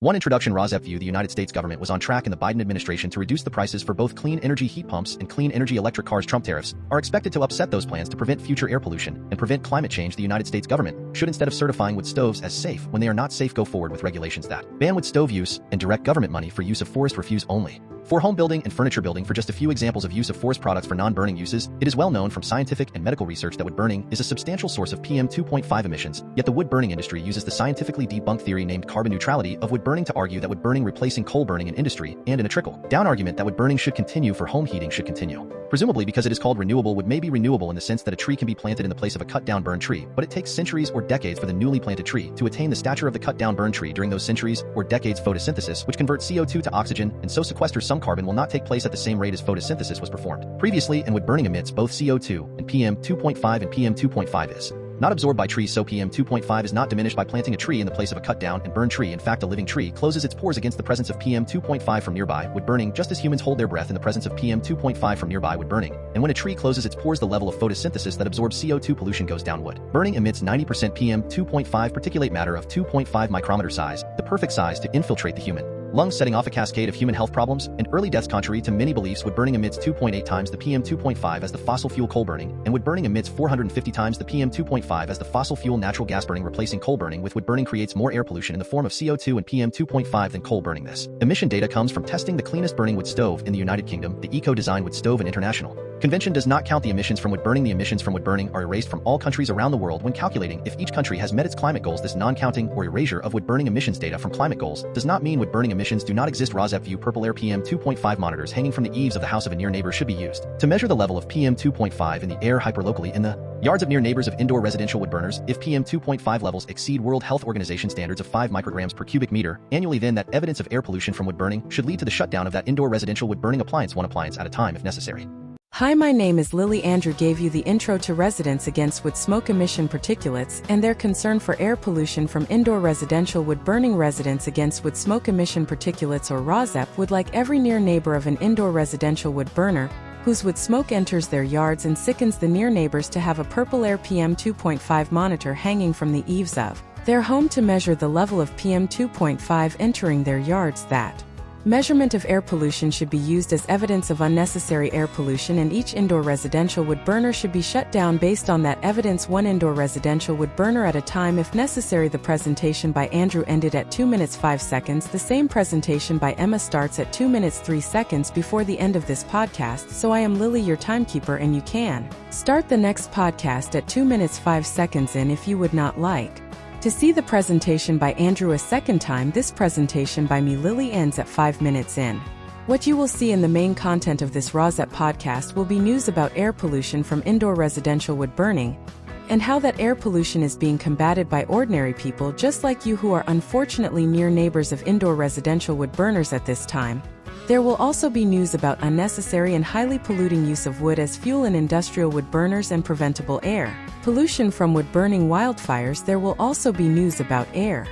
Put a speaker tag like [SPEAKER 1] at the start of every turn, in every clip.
[SPEAKER 1] One introduction RAWSEP view: the United States government was on track in the Biden administration to reduce the prices for both clean energy heat pumps and clean energy electric cars. Trump tariffs are expected to upset those plans to prevent future air pollution and prevent climate change. The United States government should, instead of certifying wood stoves as safe when they are not safe, go forward with regulations that ban wood stove use and direct government money for use of forest refuse only. For home building and furniture building, for just a few examples of use of forest products for non-burning uses, it is well known from scientific and medical research that wood burning is a substantial source of PM 2.5 emissions, yet the wood burning industry uses the scientifically debunked theory named carbon neutrality of wood burning to argue that wood burning replacing coal burning in industry, and in a trickle-down argument that wood burning should continue for home heating should continue. Presumably because it is called renewable, wood may be renewable in the sense that a tree can be planted in the place of a cut-down burned tree, but it takes centuries or decades for the newly planted tree to attain the stature of the cut-down burned tree. During those centuries or decades, photosynthesis, which converts CO2 to oxygen and so sequesters some carbon, will not take place at the same rate as photosynthesis was performed previously, and wood burning emits both CO2 and PM 2.5, and PM 2.5 is not absorbed by trees, so PM 2.5 is not diminished by planting a tree in the place of a cut-down and burned tree. In fact, a living tree closes its pores against the presence of PM 2.5 from nearby wood burning, just as humans hold their breath in the presence of PM 2.5 from nearby wood burning. And when a tree closes its pores, the level of photosynthesis that absorbs CO2 pollution goes down. Wood burning emits 90% PM 2.5 particulate matter of 2.5 micrometer size, the perfect size to infiltrate the human lungs, setting off a cascade of human health problems and early deaths. Contrary to many beliefs, wood burning emits 2.8 times the PM 2.5 as the fossil fuel coal burning, and wood burning emits 450 times the PM 2.5 as the fossil fuel natural gas burning. Replacing coal burning with wood burning creates more air pollution in the form of CO2 and PM 2.5 than coal burning. This emission data comes from testing the cleanest burning wood stove in the United Kingdom, the eco-design wood stove, and international convention does not count the emissions from wood burning. The emissions from wood burning are erased from all countries around the world when calculating if each country has met its climate goals. This non-counting or erasure of wood burning emissions data from climate goals does not mean wood burning emissions do not exist. RAWSEP view: purple air PM 2.5 monitors hanging from the eaves of the house of a near neighbor should be used to measure the level of PM 2.5 in the air hyperlocally in the yards of near neighbors of indoor residential wood burners. If PM 2.5 levels exceed World Health Organization standards of 5 micrograms per cubic meter annually, then that evidence of air pollution from wood burning should lead to the shutdown of that indoor residential wood burning appliance, one appliance at a time if necessary.
[SPEAKER 2] Hi, my name is Lily. Andrew gave you the intro to residents against wood smoke emission particulates and their concern for air pollution from indoor residential wood burning. Residents against wood smoke emission particulates, or RAWSEP, would like every near neighbor of an indoor residential wood burner whose wood smoke enters their yards and sickens the near neighbors to have a purple air PM 2.5 monitor hanging from the eaves of their home to measure the level of PM 2.5 entering their yards. That measurement of air pollution should be used as evidence of unnecessary air pollution, and each indoor residential wood burner should be shut down based on that evidence, one indoor residential wood burner at a time if necessary. The presentation by Andrew ended at 2 minutes 5 seconds. The same presentation by Emma starts at 2 minutes 3 seconds before the end of this podcast. So I am Lily, your timekeeper, and you can start the next podcast at 2 minutes 5 seconds in if you would not like to see the presentation by Andrew a second time. This presentation by me, Lily, ends at 5 minutes in. What you will see in the main content of this RAWSEP podcast will be news about air pollution from indoor residential wood burning, and how that air pollution is being combated by ordinary people just like you who are unfortunately near neighbors of indoor residential wood burners at this time. There will also be news about unnecessary and highly polluting use of wood as fuel in industrial wood burners and preventable air pollution from wood burning wildfires. There will also be news about air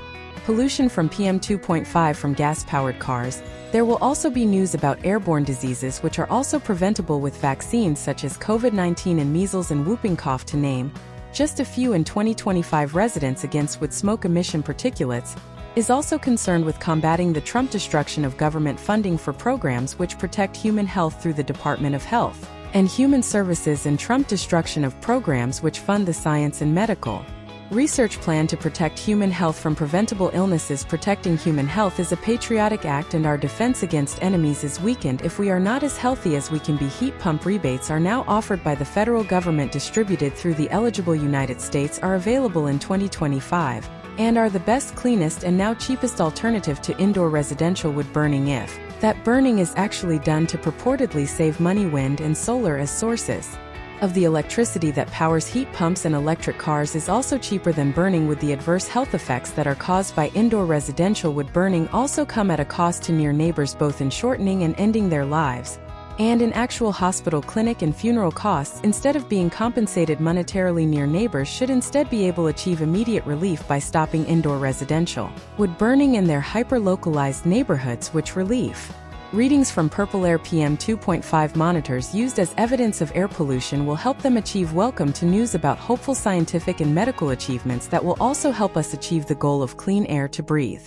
[SPEAKER 2] pollution from PM 2.5 from gas-powered cars. There will also be news about airborne diseases which are also preventable with vaccines such as COVID-19 and measles and whooping cough, to name just a few. In 2025, residents against wood smoke emission particulates is also concerned with combating the Trump destruction of government funding for programs which protect human health through the Department of Health and Human Services, and Trump destruction of programs which fund the science and medical research plan to protect human health from preventable illnesses. Protecting human health is a patriotic act, and our defense against enemies is weakened if we are not as healthy as we can be. Heat pump rebates are now offered by the federal government, distributed through the eligible United States, are available in 2025, and are the best, cleanest, and now cheapest alternative to indoor residential wood burning if that burning is actually done to purportedly save money. Wind and solar as sources of the electricity that powers heat pumps and electric cars is also cheaper than burning wood. The adverse health effects that are caused by indoor residential wood burning also come at a cost to near neighbors, both in shortening and ending their lives, and in actual hospital, clinic, and funeral costs. Instead of being compensated monetarily, near neighbors should instead be able to achieve immediate relief by stopping indoor residential wood burning in their hyper-localized neighborhoods, which relief readings from purple air PM 2.5 monitors used as evidence of air pollution will help them achieve. Welcome to news about hopeful scientific and medical achievements that will also help us achieve the goal of clean air to breathe.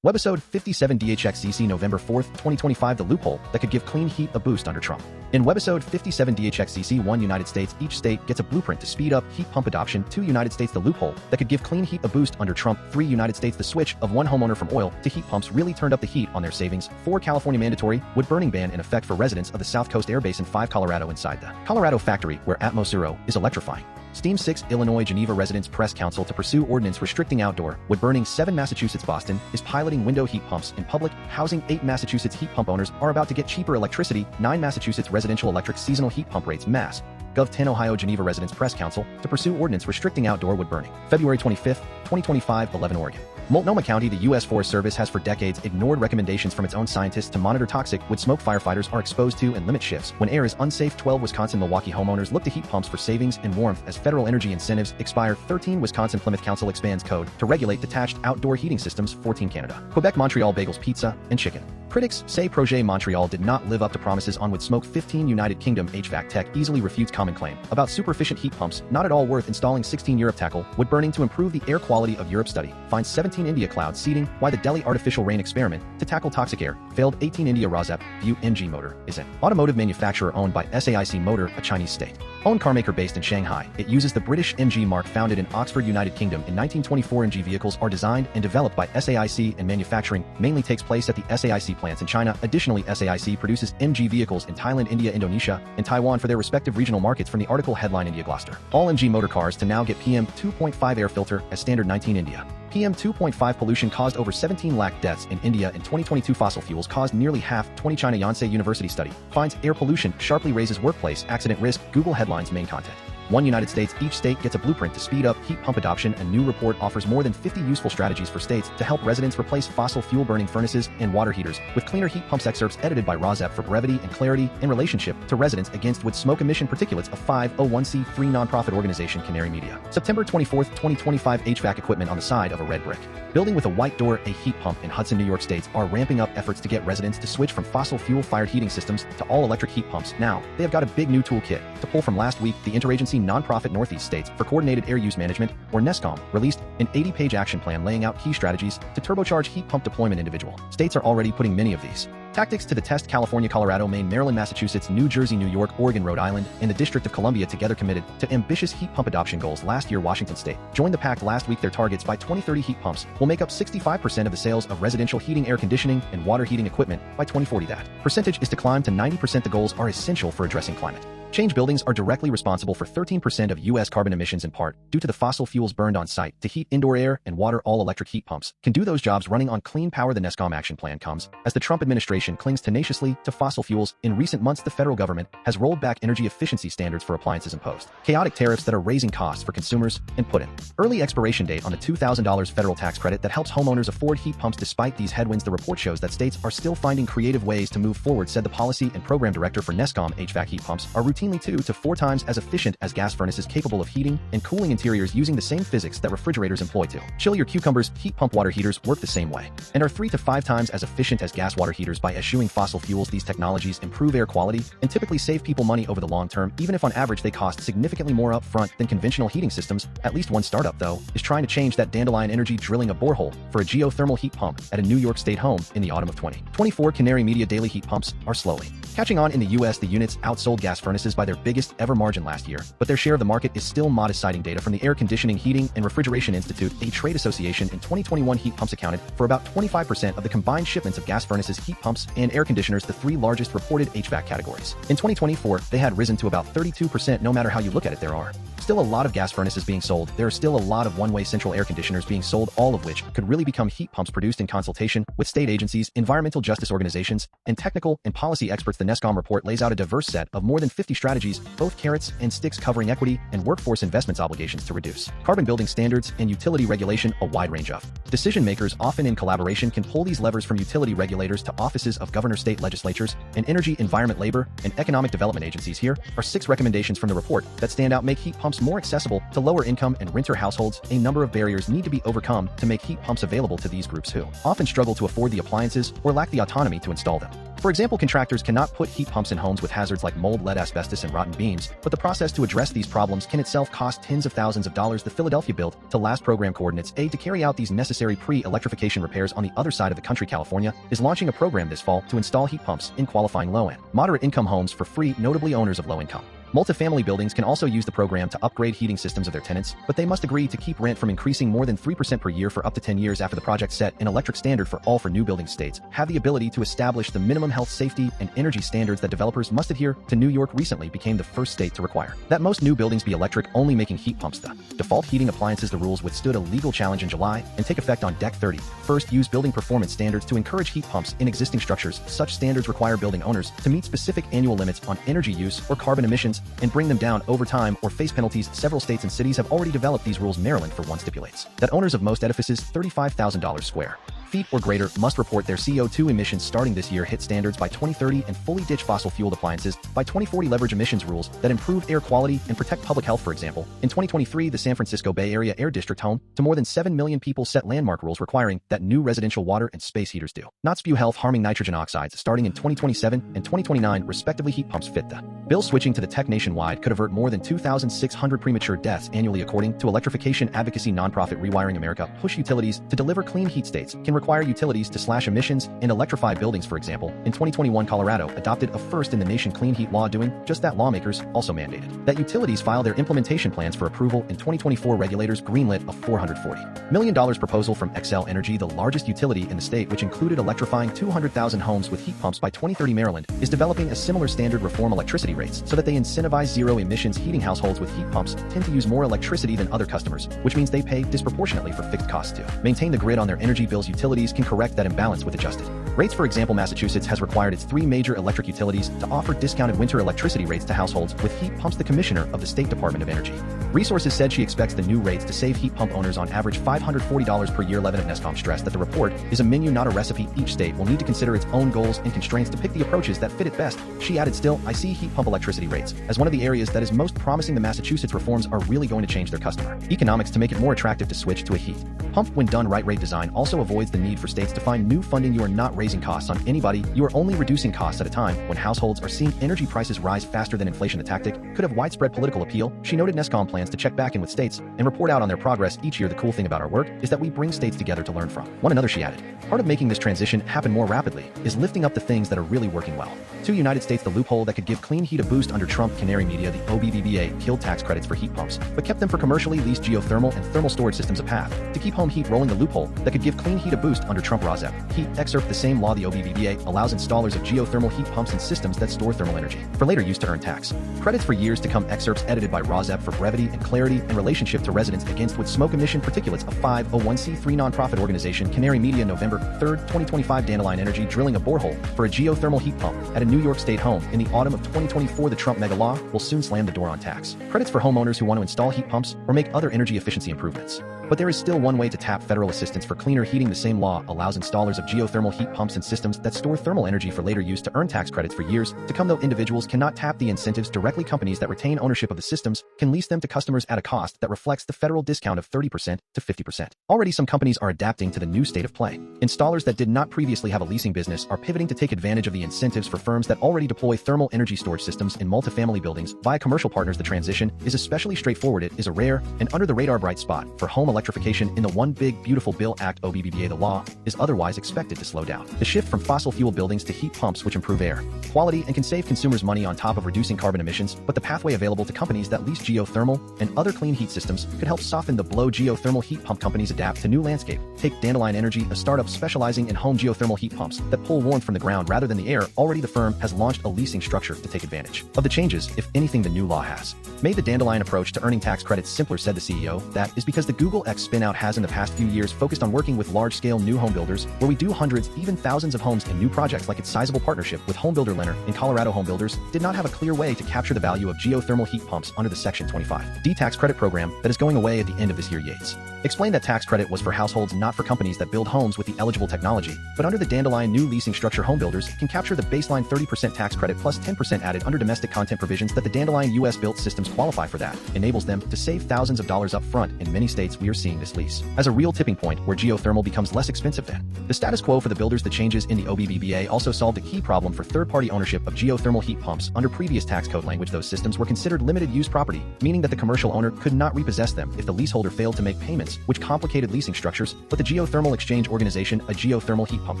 [SPEAKER 1] Webisode 57DHXZC November 4th, 2025 The loophole that could give clean heat a boost under Trump. In Webisode 57DHXZC 1 United States, each state gets a blueprint to speed up heat pump adoption. 2 United States The loophole that could give clean heat a boost under Trump. 3 United States The switch of one homeowner from oil to heat pumps really turned up the heat on their savings. 4 California mandatory wood-burning ban in effect for residents of the South Coast Air Basin. 5 Colorado inside the Colorado factory where AtmosZero is electrifying. Steam. 6 Illinois Geneva residents press council to pursue ordinance restricting outdoor wood burning. 7 Massachusetts Boston is piloting window heat pumps in public housing. 8 Massachusetts heat pump owners are about to get cheaper electricity. 9 Massachusetts residential electric seasonal heat pump rates. Mass. Gov. 10 Ohio Geneva residents press council to pursue ordinance restricting outdoor wood burning. February 25th, 2025 11 Oregon. Multnomah County. The U.S. Forest Service has for decades ignored recommendations from its own scientists to monitor toxic wood smoke firefighters are exposed to and limit shifts when air is unsafe. 12 Wisconsin Milwaukee homeowners look to heat pumps for savings and warmth as federal energy incentives expire. 13 Wisconsin Plymouth Council expands code to regulate detached outdoor heating systems. 14 Canada Quebec Montreal Bagels, pizza, and chicken. Critics say Projet Montréal did not live up to promises on wood smoke. 15 United Kingdom HVAC tech easily refutes common claim about superefficient heat pumps not at all worth installing. 16 Europe tackle wood burning to improve the air quality of Europe. Study finds 17 India cloud seeding why the Delhi artificial rain experiment to tackle toxic air failed. 18 India RAWSEP view MG Motor is an automotive manufacturer owned by SAIC Motor, a Chinese state-owned carmaker based in Shanghai. It uses the British MG marque founded in Oxford, United Kingdom in 1924. MG vehicles are designed and developed by SAIC and manufacturing mainly takes place at the SAIC plants in China. Additionally, SAIC produces MG vehicles in Thailand, India, Indonesia, and Taiwan for their respective regional markets. From the article headline India Gloucester. All MG motor cars to now get PM 2.5 air filter as standard. 19 India. PM 2.5 pollution caused over 17 lakh deaths in India in 2022. Fossil fuels caused nearly half. 20 China Yonsei University study finds air pollution sharply raises workplace accident risk. Google headlines main content. 1 United States. Each state gets a blueprint to speed up heat pump adoption. A new report offers more than 50 useful strategies for states to help residents replace fossil fuel burning furnaces and water heaters with cleaner heat pumps. Excerpts edited by RAWSEP for brevity and clarity in relationship to residents against wood smoke emission particulates. A 501c3 nonprofit organization. Canary Media. September 24th, 2025 HVAC equipment on the side of a red brick building with a white door. A heat pump in Hudson, New York states are ramping up efforts to get residents to switch from fossil fuel fired heating systems to all electric heat pumps. Now, they have got a big new toolkit to pull from. Last week, the interagency nonprofit Northeast States for Coordinated Air Use Management, or NESCOM, released an 80-page action plan laying out key strategies to turbocharge heat pump deployment. Individual states are already putting many of these tactics to the test. California, Colorado, Maine, Maryland, Massachusetts, New Jersey, New York, Oregon, Rhode Island, and the District of Columbia together committed to ambitious heat pump adoption goals. Last year, Washington State joined the pact. Last week, their targets by 2030 heat pumps will make up 65% of the sales of residential heating, air conditioning, and water heating equipment. By 2040, that percentage is to climb to 90%. The goals are essential for addressing climate change. Buildings are directly responsible for 13% of U.S. carbon emissions, in part due to the fossil fuels burned on site to heat indoor air and water. All electric heat pumps can do those jobs running on clean power. The NESCOM action plan comes as the Trump administration clings tenaciously to fossil fuels. In recent months, the federal government has rolled back energy efficiency standards for appliances, imposed chaotic tariffs that are raising costs for consumers, and put an early expiration date on the $2,000 federal tax credit that helps homeowners afford heat pumps. Despite these headwinds, the report shows that states are still finding creative ways to move forward, said the policy and program director for NESCOM. HVAC heat pumps are routinely 2 to 4 times as efficient as gas furnaces, capable of heating and cooling interiors using the same physics that refrigerators employ to chill your cucumbers. Heat pump water heaters work the same way and are 3 to 5 times as efficient as gas water heaters by eschewing fossil fuels. These technologies improve air quality and typically save people money over the long term, even if on average they cost significantly more upfront than conventional heating systems. At least one startup, though, is trying to change that. Dandelion Energy drilling a borehole for a geothermal heat pump at a New York State home in the autumn of 2024. Canary Media. Daily heat pumps are slowly catching on in the U.S. The units outsold gas furnaces by their biggest ever margin last year, but their share of the market is still modest, citing data from the Air Conditioning, Heating, and Refrigeration Institute, a trade association. In 2021, heat pumps accounted for about 25% of the combined shipments of gas furnaces, heat pumps, and air conditioners, the 3 largest reported HVAC categories. In 2024, they had risen to about 32%. No matter how you look at it, there are still a lot of gas furnaces being sold. There are still a lot of one-way central air conditioners being sold, all of which could really become heat pumps produced in consultation with state agencies, environmental justice organizations, and technical and policy experts. The NESCOM report lays out a diverse set of more than 50 strategies, both carrots and sticks, covering equity and workforce investments, obligations to reduce carbon, building standards, and utility regulation. A wide range of decision makers, often in collaboration, can pull these levers, from utility regulators to offices of governor, state legislatures, and energy, environment, labor, and economic development agencies. Here are 6 recommendations from the report that stand out. Make heat pumps pumps more accessible to lower-income and renter households, a number of barriers need to be overcome to make heat pumps available to these groups who often struggle to afford the appliances or lack the autonomy to install them. For example, contractors cannot put heat pumps in homes with hazards like mold, lead, asbestos, and rotten beams, but the process to address these problems can itself cost tens of thousands of dollars. The Philadelphia built to last program coordinates aid to carry out these necessary pre-electrification repairs on the other side of the country. California is launching a program this fall to install heat pumps in qualifying low-end, moderate-income homes for free, notably owners of low-income. Multifamily buildings can also use the program to upgrade heating systems of their tenants, but they must agree to keep rent from increasing more than 3% per year for up to 10 years after the project. Set an electric standard for all for new building. States have the ability to establish the minimum health, safety, and energy standards that developers must adhere to. New York recently became the first state to require that most new buildings be electric, only making heat pumps the default heating appliances. The rules withstood a legal challenge in July and take effect on Dec 30. First, use building performance standards to encourage heat pumps in existing structures. Such standards require building owners to meet specific annual limits on energy use or carbon emissions and bring them down over time or face penalties. Several states and cities have already developed these rules. Maryland, for one, stipulates that owners of most edifices $35,000 square feet or greater must report their CO2 emissions starting this year. Hit standards by 2030 and fully ditch fossil fueled appliances by 2040. Leverage emissions rules that improve air quality and protect public health. For example, in 2023, the San Francisco Bay Area Air District, home to more than 7 million people, set landmark rules requiring that new residential water and space heaters do not spew health-harming nitrogen oxides starting in 2027 and 2029, respectively. Heat pumps fit the bill. Switching to the tech nationwide could avert more than 2,600 premature deaths annually, according to electrification advocacy nonprofit Rewiring America. Push utilities to deliver clean heat. States can require utilities to slash emissions and electrify buildings. For example, in 2021, Colorado adopted a first-in-the-nation clean heat law. Doing just that, lawmakers also mandated that utilities file their implementation plans for approval in 2024. Regulators greenlit a $440 million proposal from Xcel Energy, the largest utility in the state, which included electrifying 200,000 homes with heat pumps by 2030. Maryland is developing a similar standard. Reform electricity rates so that they incentivize zero-emissions heating. Households with heat pumps tend to use more electricity than other customers, which means they pay disproportionately for fixed costs to maintain the grid on their energy bills. Utilities can correct that imbalance with adjusted rates. For example, Massachusetts has required its 3 major electric utilities to offer discounted winter electricity rates to households with heat pumps. The commissioner of the State Department of Energy Resources said she expects the new rates to save heat pump owners on average $540 per year. Levin of NESCOM stressed that the report is a menu, not a recipe. Each state will need to consider its own goals and constraints to pick the approaches that fit it best. She added, still, I see heat pump electricity rates as one of the areas that is most promising. The Massachusetts reforms are really going to change their customer economics to make it more attractive to switch to a heat pump when done right. Rate design also avoids the need for states to find new funding. You are not raising costs on anybody, you are only reducing costs at a time when households are seeing energy prices rise faster than inflation. The tactic could have widespread political appeal. She noted NESCOM plans to check back in with states and report out on their progress each year. The cool thing about our work is that we bring states together to learn from one another, she added. Part of making this transition happen more rapidly is lifting up the things that are really working well. To United States, the loophole that could give clean heat a boost under Trump. Canary Media, the OBBBA, killed tax credits for heat pumps, but kept them for commercially leased geothermal and thermal storage systems. A path to keep home heat rolling. The loophole that could give clean heat a boost under Trump. RAWSEP heat excerpt. The same law, the OBBBA, allows installers of geothermal heat pumps and systems that store thermal energy for later use to earn tax credits for years to come. Excerpts edited by RAWSEP for brevity and clarity in relationship to residents against with smoke emission particulates. A 501c3 nonprofit organization. Canary Media, November 3, 2025. Dandelion Energy drilling a borehole for a geothermal heat pump at a New York State home in the autumn of 2024. The Trump mega law will soon slam the door on tax credits for homeowners who want to install heat pumps or make other energy efficiency improvements. But there is still one way to tap federal assistance for cleaner heating. The same law allows installers of geothermal heat pumps and systems that store thermal energy for later use to earn tax credits for years to come, though individuals cannot tap the incentives directly. Companies that retain ownership of the systems can lease them to customers at a cost that reflects the federal discount of 30% to 50%. Already, some companies are adapting to the new state of play. Installers that did not previously have a leasing business are pivoting to take advantage of the incentives for firms that already deploy thermal energy storage systems in multifamily buildings via commercial partners. The transition is especially straightforward. It is a rare and under-the-radar bright spot for home electrification in the One Big Beautiful Bill Act. OBBBA, the law is otherwise expected to slow down the shift from fossil fuel buildings to heat pumps, which improve air quality and can save consumers money on top of reducing carbon emissions. But the pathway available to companies that lease geothermal and other clean heat systems could help soften the blow. Geothermal heat pump companies adapt to new landscape. Take Dandelion Energy, a startup specializing in home geothermal heat pumps that pull warmth from the ground rather than the air. Already, the firm has launched a leasing structure to take advantage of the changes. If anything, the new law has made the Dandelion approach to earning tax credits simpler, said the CEO. That is because the Google X spin-out has in the past few years focused on working with large-scale new home builders, where we do hundreds, even thousands of homes in new projects. Like its sizable partnership with homebuilder Lennar in Colorado, home builders did not have a clear way to capture the value of geothermal heat pumps under the Section 25D tax credit program that is going away at the end of this year. Yates explained that tax credit was for households, not for companies that build homes with the eligible technology. But under the Dandelion new leasing structure, homebuilders can capture the baseline 30% tax credit plus 10% added under domestic content provisions that the Dandelion US-built systems qualify for. That enables them to save thousands of dollars up front. In many states, we are seeing this lease as a real tipping point where geothermal becomes less expensive than the status quo for the builders. The changes in the OBBBA also solved a key problem for third-party ownership of geothermal heat pumps. Under previous tax code language, those systems were considered limited use property, meaning that the commercial owner could not repossess them if the leaseholder failed to make payments, which complicated leasing structures. But the Geothermal Exchange Organization, a geothermal heat pump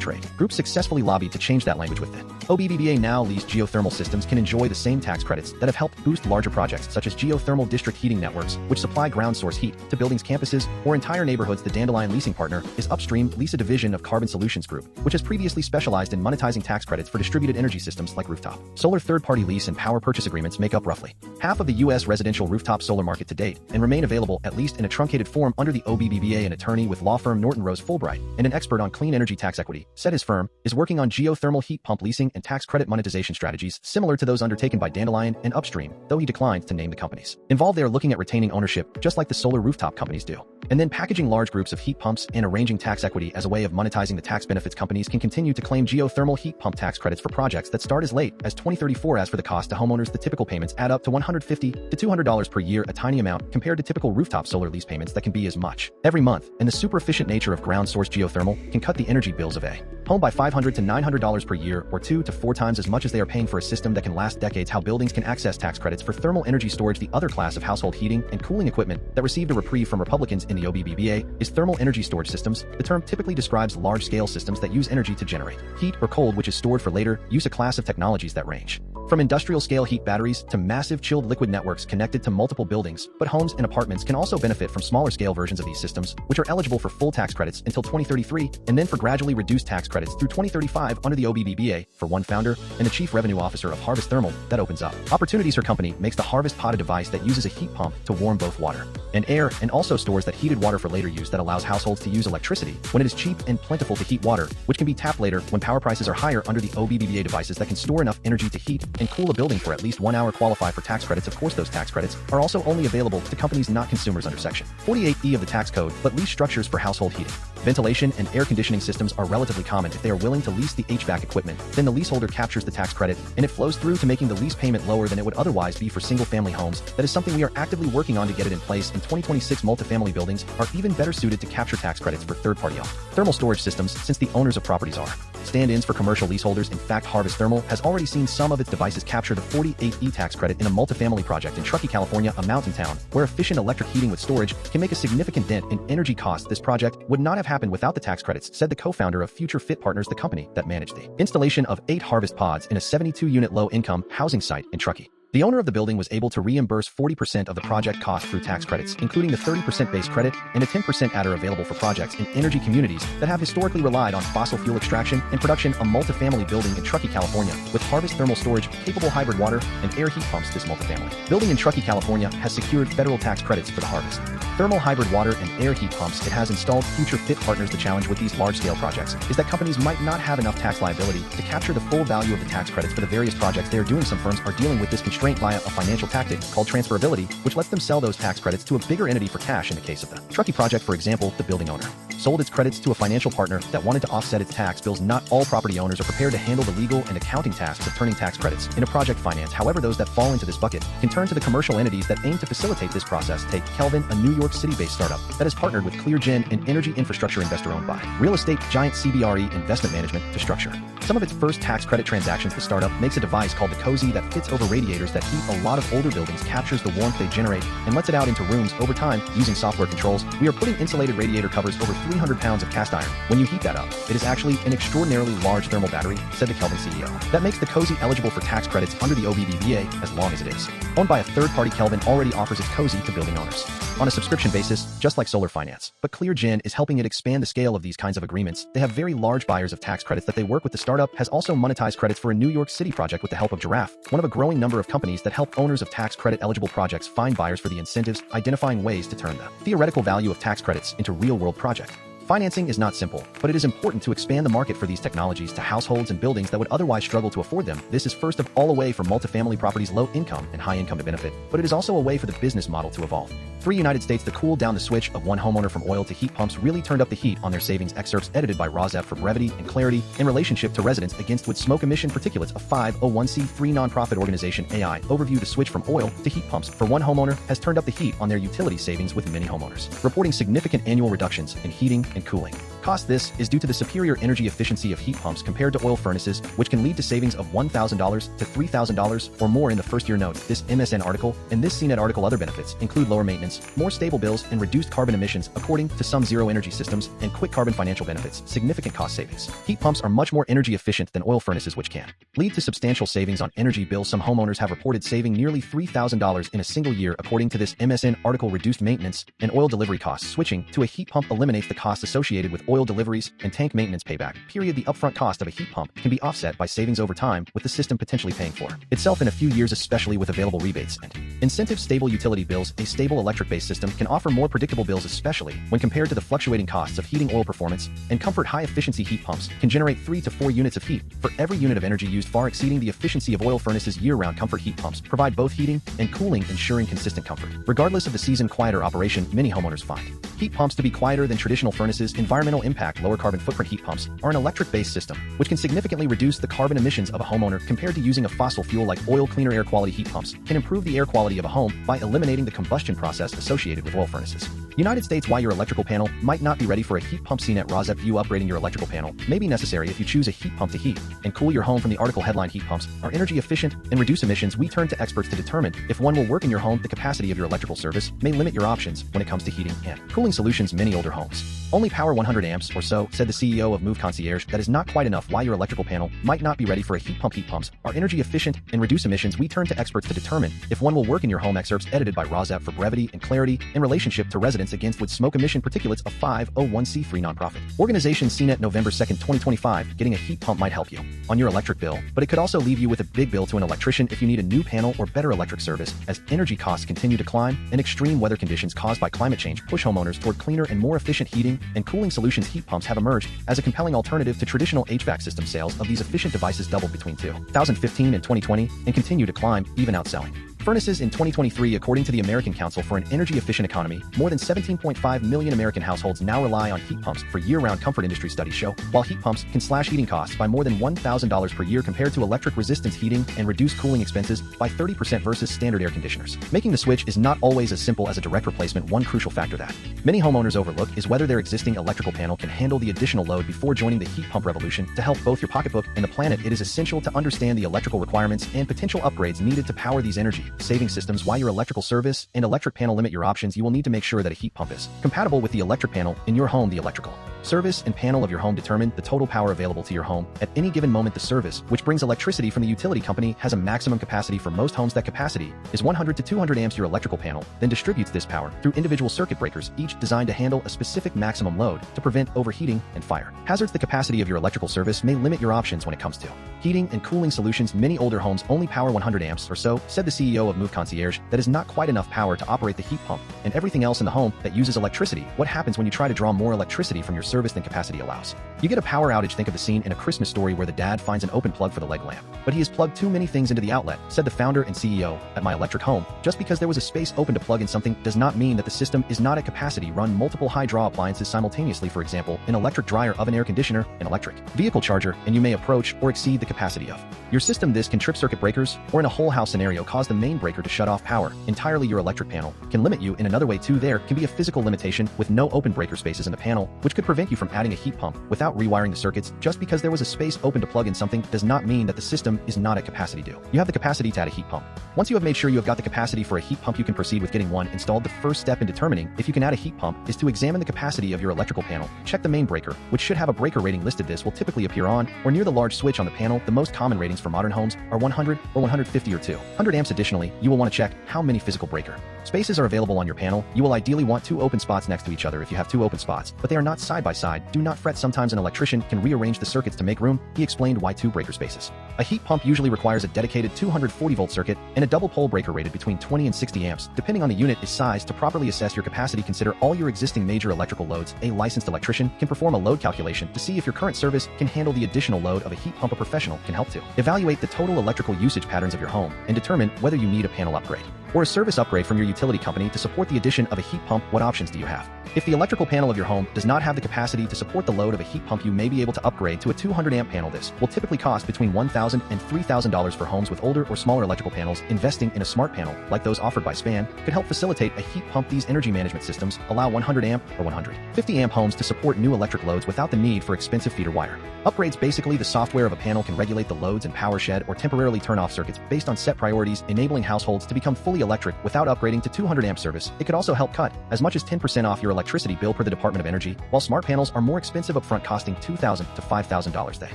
[SPEAKER 1] trade group, successfully lobbied to change that language with it. OBBBA now leased geothermal systems can enjoy the same tax credits that have helped boost larger projects such as geothermal district heating networks, which supply ground source heat to buildings, campuses, or entire neighborhoods. The Dandelion leasing partner is Upstream Lease, a division of Carbon Solutions Group, which has previously specialized in monetizing tax credits for distributed energy systems like rooftop solar. Third-party lease and power purchase agreements make up roughly half of the U.S. residential rooftop solar market to date and remain available, at least in a truncated form, under the OBBBA. An attorney with law firm Norton Rose Fulbright and an expert on clean energy tax equity said his firm is working on geothermal heat pump leasing and tax credit monetization strategies similar to those undertaken by Dandelion and Upstream, though he declined to name the companies involved. They are looking at retaining ownership just like the solar rooftop companies do, and then packaging large groups of heat pumps and arranging tax equity as a way of monetizing the tax benefits. Companies can continue to claim geothermal heat pump tax credits for projects that start as late as 2034. As for the cost to homeowners, the typical payments add up to $150 to $200 per year, a tiny amount compared to typical rooftop solar lease payments that can be as much every month. And the super efficient nature of ground source geothermal can cut the energy bills of a home by $500 to $900 per year, or 2 to 4 times as much as they are paying for a system that can last decades. How buildings can access tax credits for thermal energy storage. The other class of household heating and cooling equipment that received a reprieve from Republicans in the OBBBA is thermal energy storage systems. The term typically describes large-scale systems that use energy to generate heat or cold, which is stored for later use. A class of technologies that range from industrial-scale heat batteries to massive chilled liquid networks connected to multiple buildings. But homes and apartments can also benefit from smaller-scale versions of these systems, which are eligible for full tax credits until 2033, and then for gradually reduced tax credits through 2035 under the OBBBA. For one founder and the chief revenue officer of Harvest Thermal, that opens up opportunities. Her company makes the Harvest Pod, a device that uses a heat pump to warm both water and air, and also stores that heated water for later use. That allows households to use electricity when it is cheap and plentiful to heat water, which can be tapped later when power prices are higher. Under the OBBBA, devices that can store enough energy to heat and cool a building for at least 1 hour qualify for tax credits. Of course, those tax credits are also only available to companies, not consumers, under Section 48E of the tax code. But lease structures for household heating, ventilation, and air conditioning systems are relatively common. If they are willing to lease the HVAC equipment, then the leaseholder captures the tax credit, and it flows through to making the lease payment lower than it would otherwise be for single-family homes. That is something we are actively working on to get it in place. In 2026, multifamily buildings are even better suited to capture tax credits for third-party owned thermal storage systems, since the owners of properties are stand-ins for commercial leaseholders. In fact, Harvest Thermal has already seen some of its devices capture the 48E tax credit in a multifamily project in Truckee, California, a mountain town where efficient electric heating with storage can make a significant dent in energy costs. This project would not have happened without the tax credits, said the co-founder of Future Fit Partners, the company that managed the installation of 8 Harvest Pods in a 72-unit low-income housing site in Truckee. The owner of the building was able to reimburse 40% of the project cost through tax credits, including the 30% base credit and a 10% adder available for projects in energy communities that have historically relied on fossil fuel extraction and production. A multifamily building in Truckee, California, with Harvest Thermal storage, capable hybrid water and air heat pumps. This multifamily building in Truckee, California, has secured federal tax credits for the Harvest Thermal hybrid water and air heat pumps it has installed. Future Fit Partners. The challenge with these large-scale projects is that companies might not have enough tax liability to capture the full value of the tax credits for the various projects they are doing. Some firms are dealing with this constraint via a financial tactic called transferability, which lets them sell those tax credits to a bigger entity for cash. In the case of the Truckee project, for example, the building owner sold its credits to a financial partner that wanted to offset its tax bills. Not all property owners are prepared to handle the legal and accounting tasks of turning tax credits into project finance. However, those that fall into this bucket can turn to the commercial entities that aim to facilitate this process. Take Kelvin, a New York City-based startup that has partnered with ClearGen, an energy infrastructure investor owned by real estate giant CBRE Investment Management, to structure some of its first tax credit transactions. The startup makes a device called the Cozy that fits over radiators that heat a lot of older buildings, captures the warmth they generate, and lets it out into rooms over time using software controls. We are putting insulated radiator covers over 300 pounds of cast iron. When you heat that up, it is actually an extraordinarily large thermal battery, said the Kelvin CEO. That makes the Cozy eligible for tax credits under the OBBBA as long as it is owned by a third party. Kelvin already offers its Cozy to building owners on a subscription basis, just like solar finance. But ClearGen is helping it expand the scale of these kinds of agreements. They have very large buyers of tax credits that they work with. The startup has also monetized credits for a New York City project with the help of Giraffe, one of a growing number of companies that help owners of tax credit eligible projects find buyers for the incentives, identifying ways to turn the theoretical value of tax credits into real world project Financing is not simple, but it is important to expand the market for these technologies to households and buildings that would otherwise struggle to afford them. This is first of all a way for multifamily properties low income and high income to benefit, but it is also a way for the business model to evolve. 3 United States to cool down the switch of one homeowner from oil to heat pumps really turned up the heat on their savings. Excerpts edited by RAWSEP for brevity and clarity in relationship to residents against wood smoke emission particulates. A 501c3 nonprofit organization AI overview to switch from oil to heat pumps for one homeowner has turned up the heat on their utility savings with many homeowners, reporting significant annual reductions in heating and cooling cost. This is due to the superior energy efficiency of heat pumps compared to oil furnaces, which can lead to savings of $1,000 to $3,000 or more in the first year. Notes this MSN article and this CNET article. Other benefits include lower maintenance, more stable bills, and reduced carbon emissions according to some zero energy systems, and quick carbon financial benefits. Significant cost savings. Heat pumps are much more energy efficient than oil furnaces, which can lead to substantial savings on energy bills. Some homeowners have reported saving nearly $3,000 in a single year according to this MSN article. Reduced maintenance and oil delivery costs. Switching to a heat pump eliminates the costs associated with oil deliveries and tank maintenance. Payback period. The upfront cost of a heat pump can be offset by savings over time, with the system potentially paying for itself in a few years, especially with available rebates and incentives. Stable utility bills. A stable electric-based system can offer more predictable bills, especially when compared to the fluctuating costs of heating. Oil performance and comfort. High-efficiency heat pumps can generate 3 to 4 units of heat for every unit of energy used, far exceeding the efficiency of oil furnaces. Year-round comfort. Heat pumps provide both heating and cooling, ensuring consistent comfort regardless of the season. Quieter operation. Many homeowners find heat pumps to be quieter than traditional furnaces. Environmental impact. Lower carbon footprint. Heat pumps are an electric-based system, which can significantly reduce the carbon emissions of a homeowner compared to using a fossil fuel like oil. Cleaner air quality. Heat pumps can improve the air quality of a home by eliminating the combustion process associated with oil furnaces. United States. Why your electrical panel might not be ready for a heat pump. CNET RAWSEP view. Upgrading your electrical panel may be necessary if you choose a heat pump to heat and cool your home. From the article headline, heat pumps are energy efficient and reduce emissions. We turn to experts to determine if one will work in your home. The capacity of your electrical service may limit your options when it comes to heating and cooling solutions. Many older homes only power 100 amps or so, said the CEO of Move Concierge. That is not quite enough. Why your electrical panel might not be ready for a heat pump. Heat pumps are energy efficient and reduce emissions. We turn to experts to determine if one will work in your home. Excerpts edited by RAWSEP for brevity and clarity in relationship to residents against wood smoke emission particulates. A 501c3 nonprofit organization. CNET November 2nd, 2025. Getting a heat pump might help you on your electric bill, but it could also leave you with a big bill to an electrician if you need a new panel or better electric service. As energy costs continue to climb and extreme weather conditions caused by climate change push homeowners toward cleaner and more efficient heating and cooling solutions, heat pumps have emerged as a compelling alternative to traditional HVAC system. Sales of these efficient devices doubled between 2015 and 2020 and continue to climb, even outselling furnaces in 2023. According to the American Council for an Energy Efficient Economy, more than 17.5 million American households now rely on heat pumps for year-round comfort. Industry studies show while heat pumps can slash heating costs by more than $1,000 per year compared to electric resistance heating and reduce cooling expenses by 30% versus standard air conditioners. Making the switch is not always as simple as a direct replacement. One crucial factor that many homeowners overlook is whether their existing electrical panel can handle the additional load. Before joining the heat pump revolution to help both your pocketbook and the planet, it is essential to understand the electrical requirements and potential upgrades needed to power these energy-saving systems. Why your electrical service and electric panel limit your options. You will need to make sure that a heat pump is compatible with the electric panel in your home. The electrical service and panel of your home determine the total power available to your home at any given moment. The service, which brings electricity from the utility company, has a maximum capacity for most homes. That capacity is 100 to 200 amps. Your electrical panel then distributes this power through individual circuit breakers, each designed to handle a specific maximum load to prevent overheating and fire hazards. The capacity of your electrical service may limit your options when it comes to heating and cooling solutions. Many older homes only power 100 amps or so, said the CEO of Move Concierge. That is not quite enough power to operate the heat pump and everything else in the home that uses electricity. What happens when you try to draw more electricity from your service than capacity allows? You get a power outage. Think of the scene in A Christmas Story where the dad finds an open plug for the leg lamp, but he has plugged too many things into the outlet, said the founder and CEO at My Electric Home. Just because there was a space open to plug in something does not mean that the system is not at capacity. Run multiple high draw appliances simultaneously, for example, an electric dryer, oven, air conditioner, an electric vehicle charger, and you may approach or exceed the capacity of your system. This can trip circuit breakers or, in a whole house scenario, cause the main breaker to shut off power entirely. Your electric panel can limit you in another way too. There can be a physical limitation with no open breaker spaces in the panel, which could prevent you from adding a heat pump without rewiring the circuits. Just because there was a space open to plug in something does not mean that the system is not at capacity. Do you have the capacity to add a heat pump? Once you have made sure you have got the capacity for a heat pump, you can proceed with getting one installed. The first step in determining if you can add a heat pump is to examine the capacity of your electrical panel. Check the main breaker, which should have a breaker rating listed. This will typically appear on or near the large switch on the panel. The most common ratings for modern homes are 100 or 150 or 200 amps. Additionally, you will want to check how many physical breaker spaces are available on your panel. You will ideally want 2 open spots next to each other. If you have 2 open spots, but they are not side by by side, do not fret, sometimes an electrician can rearrange the circuits to make room. He explained why 2 breaker spaces. A heat pump usually requires a dedicated 240-volt circuit and a double pole breaker rated between 20 and 60 amps, depending on the unit is sized. To properly assess your capacity, consider all your existing major electrical loads. A licensed electrician can perform a load calculation to see if your current service can handle the additional load of a heat pump. A professional can help to evaluate the total electrical usage patterns of your home and determine whether you need a panel upgrade or a service upgrade from your utility company to support the addition of a heat pump. What options do you have? If the electrical panel of your home does not have the capacity to support the load of a heat pump, you may be able to upgrade to a 200-amp panel. This will typically cost between $1,000 and $3,000 for homes with older or smaller electrical panels. Investing in a smart panel, like those offered by SPAN, could help facilitate a heat pump. These energy management systems allow 100-amp or 150-amp homes to support new electric loads without the need for expensive feeder wire upgrades. Basically, the software of a panel can regulate the loads and power shed or temporarily turn off circuits based on set priorities, enabling households to become fully electric without upgrading to 200-amp service. It could also help cut as much as 10% off your electricity bill per the Department of Energy. While smart panels are more expensive upfront, costing $2,000 to $5,000, they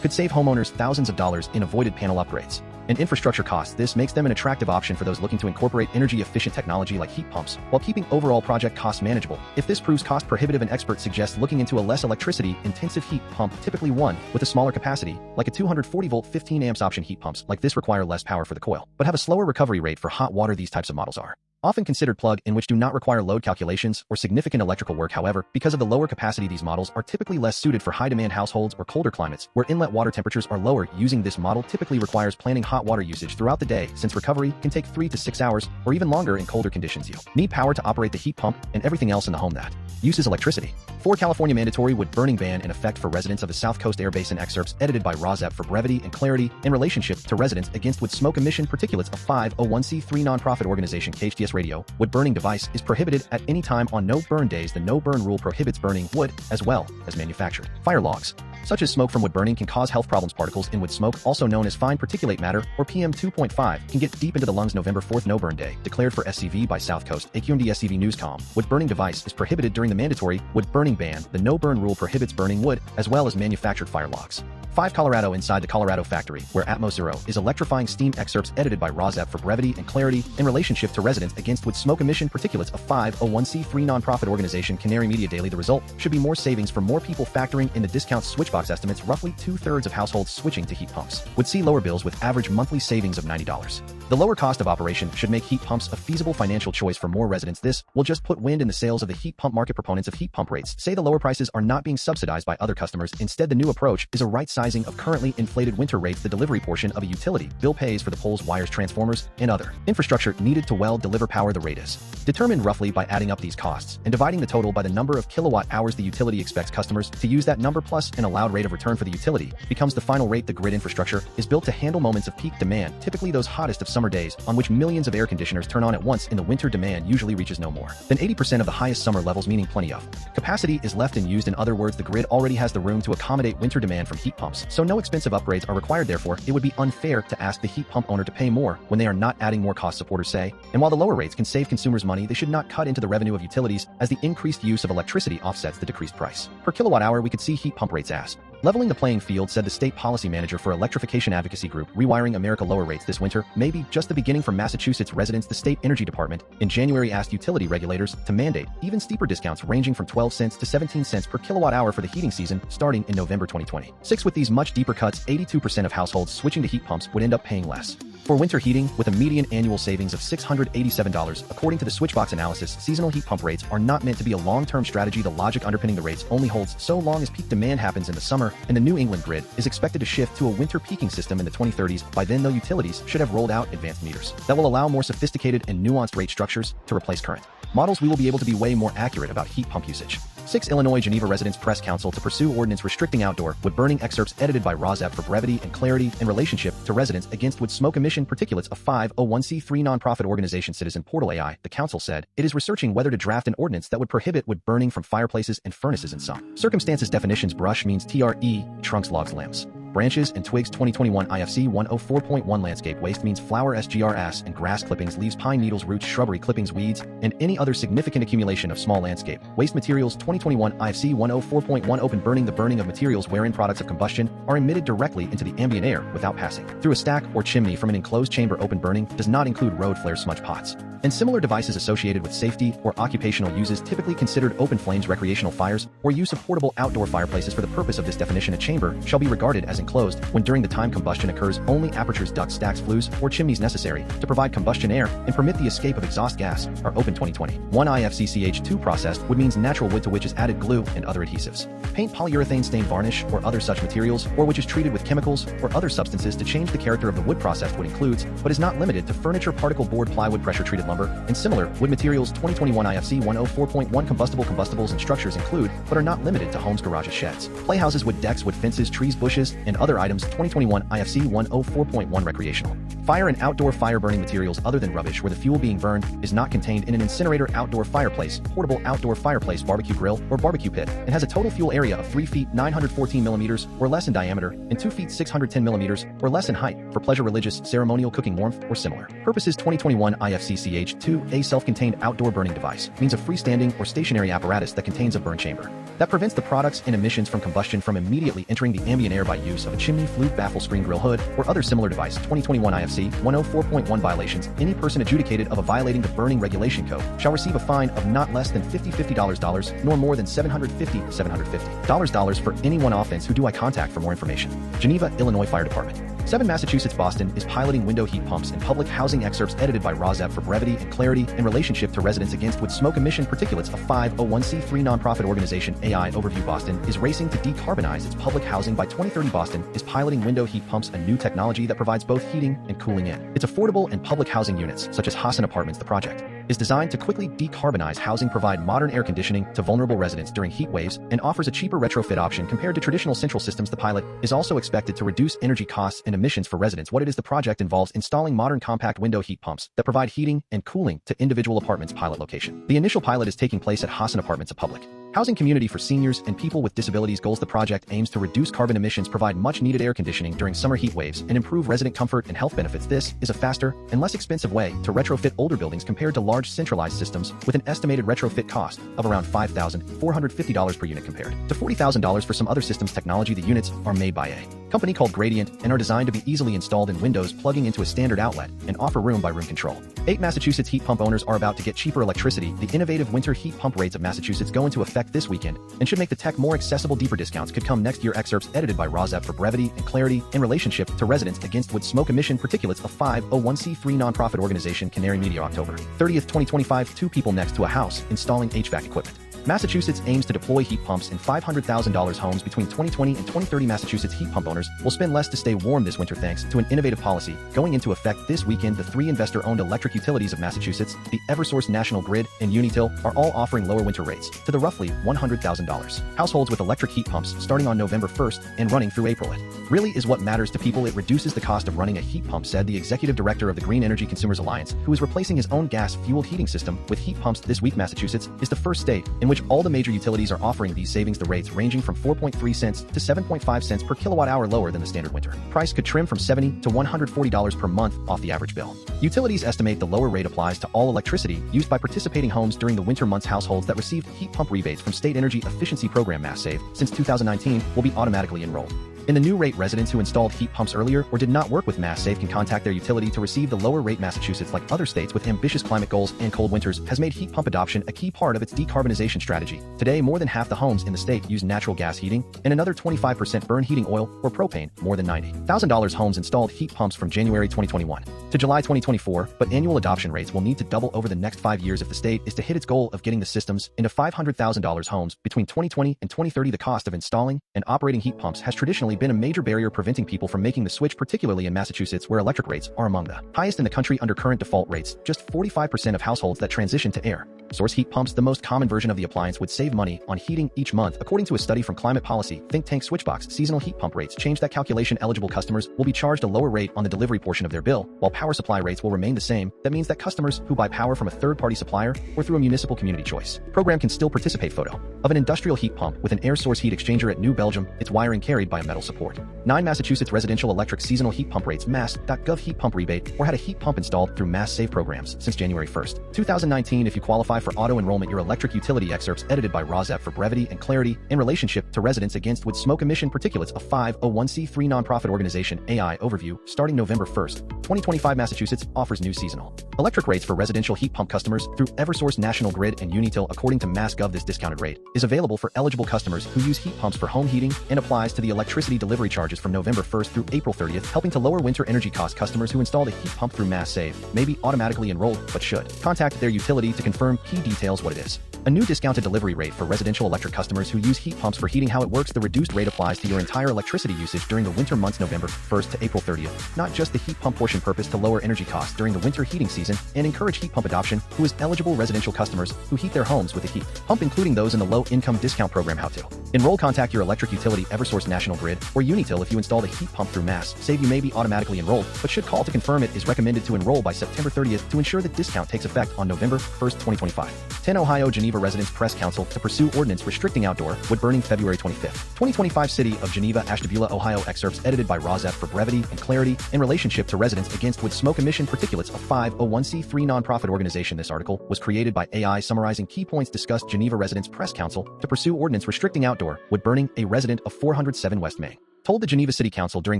[SPEAKER 1] could save homeowners thousands of dollars in avoided panel upgrades and infrastructure costs. This makes them an attractive option for those looking to incorporate energy-efficient technology like heat pumps while keeping overall project costs manageable. If this proves cost prohibitive, an expert suggests looking into a less electricity-intensive heat pump, typically one with a smaller capacity, like a 240-volt 15 amps option. Heat pumps like this require less power for the coil, but have a slower recovery rate for hot water. These types of models are often considered plug-in, which do not require load calculations or significant electrical work. However, because of the lower capacity, these models are typically less suited for high-demand households or colder climates where inlet water temperatures are lower. Using this model typically requires planning hot water usage throughout the day, since recovery can take 3 to 6 hours or even longer in colder conditions. You need power to operate the heat pump and everything else in the home that uses electricity. 4 California mandatory wood-burning ban in effect for residents of the South Coast Air Basin. Excerpts edited by RAWSEP for brevity and clarity in relationship to residents against wood smoke emission particulates. A 501c3 nonprofit organization. KHTS Radio. Wood-burning device is prohibited at any time on no-burn days. The no-burn rule prohibits burning wood as well as manufactured fire logs, such as smoke from wood burning, can cause health problems. Particles in wood smoke, also known as fine particulate matter or PM 2.5, can get deep into the lungs. November 4th, no burn day declared for SCV by South Coast. AQMD SCV Newscom. Wood burning device is prohibited during the mandatory wood burning ban. The no burn rule prohibits burning wood as well as manufactured fire logs. 5 Colorado. Inside the Colorado factory, where AtmosZero is electrifying steam. Excerpts edited by RAWSEP for brevity and clarity in relationship to residents against wood smoke emission particulates. A 501c3 nonprofit organization. Canary Media Daily. The result should be more savings for more people. Factoring in the discount switchbox estimates, roughly 2/3 of households switching to heat pumps would see lower bills with average monthly savings of $90. The lower cost of operation should make heat pumps a feasible financial choice for more residents. This will just put wind in the sails of the heat pump market. Proponents of heat pump rates say the lower prices are not being subsidized by other customers. Instead, the new approach is a right sizing of currently inflated winter rates. The delivery portion of a utility bill pays for the poles, wires, transformers, and other infrastructure needed to deliver power. The rate is determined roughly by adding up these costs and dividing the total by the number of kilowatt hours the utility expects customers to use. That number plus an allowed rate of return for the utility becomes the final rate. The grid infrastructure is built to handle moments of peak demand, typically those hottest of summer days on which millions of air conditioners turn on at once. In the winter, demand usually reaches no more than 80% of the highest summer levels, meaning plenty of capacity is left unused. In other words, the grid already has the room to accommodate winter demand from heat pumps, so no expensive upgrades are required. Therefore, it would be unfair to ask the heat pump owner to pay more when they are not adding more costs, supporters say. And while the lower rates can save consumers money, they should not cut into the revenue of utilities, as the increased use of electricity offsets the decreased price per kilowatt hour. We could see heat pump rates as leveling the playing field, said the state policy manager for electrification advocacy group Rewiring America. Lower rates this winter may be just the beginning for Massachusetts residents. The state energy department in January asked utility regulators to mandate even steeper discounts ranging from 12 cents to 17 cents per kilowatt hour for the heating season starting in November 2026. With these much deeper cuts, 82% of households switching to heat pumps would end up paying less for winter heating, with a median annual savings of $687. According to the Switchbox analysis, seasonal heat pump rates are not meant to be a long-term strategy. The logic underpinning the rates only holds so long as peak demand happens in the summer, and the New England grid is expected to shift to a winter peaking system in the 2030s. By then, though, utilities should have rolled out advanced meters that will allow more sophisticated and nuanced rate structures to replace current models. We will be able to be way more accurate about heat pump usage. 6 Illinois Geneva residents press council to pursue ordinance restricting outdoor wood burning. Excerpts edited by RAWSEP for brevity and clarity in relationship to residents against wood smoke emission particulates. A 501c3 nonprofit organization. Citizen Portal AI. The council said it is researching whether to draft an ordinance that would prohibit wood burning from fireplaces and furnaces in some circumstances. Definitions: brush means TRE, trunks, logs, limbs. Branches and twigs 2021 IFC 104.1 landscape waste means flower SGRS and grass clippings, leaves, pine needles, roots, shrubbery clippings, weeds, and any other significant accumulation of small landscape waste materials 2021 IFC 104.1 open burning. The burning of materials wherein products of combustion are emitted directly into the ambient air without passing through a stack or chimney from an enclosed chamber. Open burning does not include road flare, smudge pots, and similar devices associated with safety or occupational uses, typically considered open flames, recreational fires, or use of portable outdoor fireplaces. For the purpose of this definition, a chamber shall be regarded as enclosed when during the time combustion occurs only apertures, ducts, stacks, flues, or chimneys necessary to provide combustion air and permit the escape of exhaust gas are open. 2021 IFCCH2 processed wood means natural wood to which is added glue and other adhesives, paint, polyurethane, stain, varnish, or other such materials, or which is treated with chemicals or other substances to change the character of the wood. Processed wood includes, but is not limited to, furniture, particle board, plywood, pressure-treated lumber, and similar wood materials. 2021 IFC 104.1 combustibles and structures include, but are not limited to, homes, garages, sheds, playhouses, wood decks, wood fences, trees, bushes, and other items. 2021 IFC 104.1 recreational fire and outdoor fire burning materials other than rubbish where the fuel being burned is not contained in an incinerator, outdoor fireplace, portable outdoor fireplace, barbecue grill, or barbecue pit, and has a total fuel area of 3 feet 914 millimeters or less in diameter and 2 feet 610 millimeters or less in height, for pleasure, religious, ceremonial, cooking, warmth, or similar purposes. 2021 IFCCH2 a self-contained outdoor burning device means a freestanding or stationary apparatus that contains a burn chamber that prevents the products and emissions from combustion from immediately entering the ambient air by use of a chimney, flue, baffle, screen, grill, hood, or other similar device. 2021 IFC 104.1 violations. Any person adjudicated of a violating the burning regulation code shall receive a fine of not less than $50 nor more than $750 for any one offense. Who do I contact for more information? Geneva, Illinois Fire Department. 7 Massachusetts. Boston is piloting window heat pumps in public housing. Excerpts edited by RAWSEP for brevity and clarity in relationship to residents against wood smoke emission particulates. A 501c3 nonprofit organization. AI overview. Boston is racing to decarbonize its public housing by 2030. Boston is piloting window heat pumps, a new technology that provides both heating and cooling in its affordable and public housing units, such as Hassan Apartments. The project is designed to quickly decarbonize housing, provide modern air conditioning to vulnerable residents during heat waves, and offers a cheaper retrofit option compared to traditional central systems. The pilot is also expected to reduce energy costs and emissions for residents. What it is: the project involves installing modern compact window heat pumps that provide heating and cooling to individual apartments. Pilot location: the initial pilot is taking place at Hassan Apartments, a public housing community for seniors and people with disabilities. Goals: the project aims to reduce carbon emissions, provide much-needed air conditioning during summer heat waves, and improve resident comfort and health benefits. This is a faster and less expensive way to retrofit older buildings compared to large centralized systems, with an estimated retrofit cost of around $5,450 per unit compared to $40,000 for some other systems. Technology: the units are made by a company called Gradient and are designed to be easily installed in windows, plugging into a standard outlet, and offer room-by-room control. 8 Massachusetts heat pump owners are about to get cheaper electricity. The innovative winter heat pump rates of Massachusetts go into effect this weekend and should make the tech more accessible. Deeper discounts could come next year. Excerpts edited by RAWSEP for brevity and clarity in relationship to residents against wood smoke emission particulates. A 501c3 nonprofit organization. Canary Media, October 30th, 2025. 2 people next to a house installing HVAC equipment. Massachusetts aims to deploy heat pumps in $500,000 homes between 2020 and 2030. Massachusetts heat pump owners will spend less to stay warm this winter thanks to an innovative policy going into effect this weekend. The 3 investor-owned electric utilities of Massachusetts, the Eversource, National Grid, and Unitil, are all offering lower winter rates to the roughly $100,000 households with electric heat pumps starting on November 1st and running through April. It really is what matters to people. It reduces the cost of running a heat pump, said the executive director of the Green Energy Consumers Alliance, who is replacing his own gas-fueled heating system with heat pumps this week. Massachusetts is the first state in which all the major utilities are offering these savings. The rates ranging from 4.3 cents to 7.5 cents per kilowatt hour, lower than the standard winter price, could trim from $70 to $140 per month off the average bill. Utilities estimate the lower rate applies to all electricity used by participating homes during the winter months. Households that received heat pump rebates from State Energy Efficiency Program Mass Save since 2019 will be automatically enrolled in the new rate. Residents who installed heat pumps earlier or did not work with Mass Save can contact their utility to receive the lower rate. Massachusetts, like other states with ambitious climate goals and cold winters, has made heat pump adoption a key part of its decarbonization strategy. Today, more than half the homes in the state use natural gas heating, and another 25% burn heating oil or propane. More than $90,000 homes installed heat pumps from January 2021 to July 2024, but annual adoption rates will need to double over the next 5 years if the state is to hit its goal of getting the systems into $500,000 homes between 2020 and 2030. The cost of installing and operating heat pumps has traditionally been a major barrier preventing people from making the switch, particularly in Massachusetts, where electric rates are among the highest in the country. Under current default rates, just 45% of households that transition to air Source heat pumps, the most common version of the appliance, would save money on heating each month. According to a study from climate policy think tank Switchbox, seasonal heat pump rates change that calculation. Eligible customers will be charged a lower rate on the delivery portion of their bill, while power supply rates will remain the same. That means that customers who buy power from a third-party supplier or through a municipal community choice program can still participate. Photo of an industrial heat pump with an air source heat exchanger at New Belgium. Its wiring carried by a metal support. 9 Massachusetts residential electric seasonal heat pump rates. Mass.gov heat pump rebate or had a heat pump installed through Mass Save programs since January 1st, 2019. If you qualify for auto enrollment, your electric utility excerpts edited by RAWSEP for brevity and clarity in relationship to Residents Against Wood Smoke Emission Particulates, a 501c3 nonprofit organization. AI overview starting November 1st, 2025. Massachusetts offers new seasonal electric rates for residential heat pump customers through Eversource, National Grid, and Unitil. According to Mass.gov, this discounted rate is available for eligible customers who use heat pumps for home heating and applies to the electricity delivery charges from November 1st through April 30th, helping to lower winter energy costs. Customers who installed a heat pump through Mass Save may be automatically enrolled, but should contact their utility to confirm key details. What it is. A new discounted delivery rate for residential electric customers who use heat pumps for heating. How it works: the reduced rate applies to your entire electricity usage during the winter months November 1st to April 30th, not just the heat pump portion. Purpose: to lower energy costs during the winter heating season and encourage heat pump adoption. Who is eligible? Residential customers who heat their homes with a heat pump, including those in the low-income discount program. How to enroll: contact your electric utility, Eversource, National Grid, or Unitil. If you installed a heat pump through Mass Save, you may be automatically enrolled, but should call to confirm. It is recommended to enroll by September 30th to ensure the discount takes effect on November 1st, 2025. 10 Ohio Geneva Residents Press Council to pursue ordinance restricting outdoor wood burning. February 25th, 2025. City of Geneva, Ashtabula, Ohio. Excerpts edited by RAWSEP for brevity and clarity in relationship to Residents Against Wood Smoke Emission Particulates, a 501c3 nonprofit organization. This article was created by AI summarizing key points discussed. Geneva Residents Press Council to pursue ordinance restricting outdoor wood burning. A resident of 407 West May told the Geneva City Council during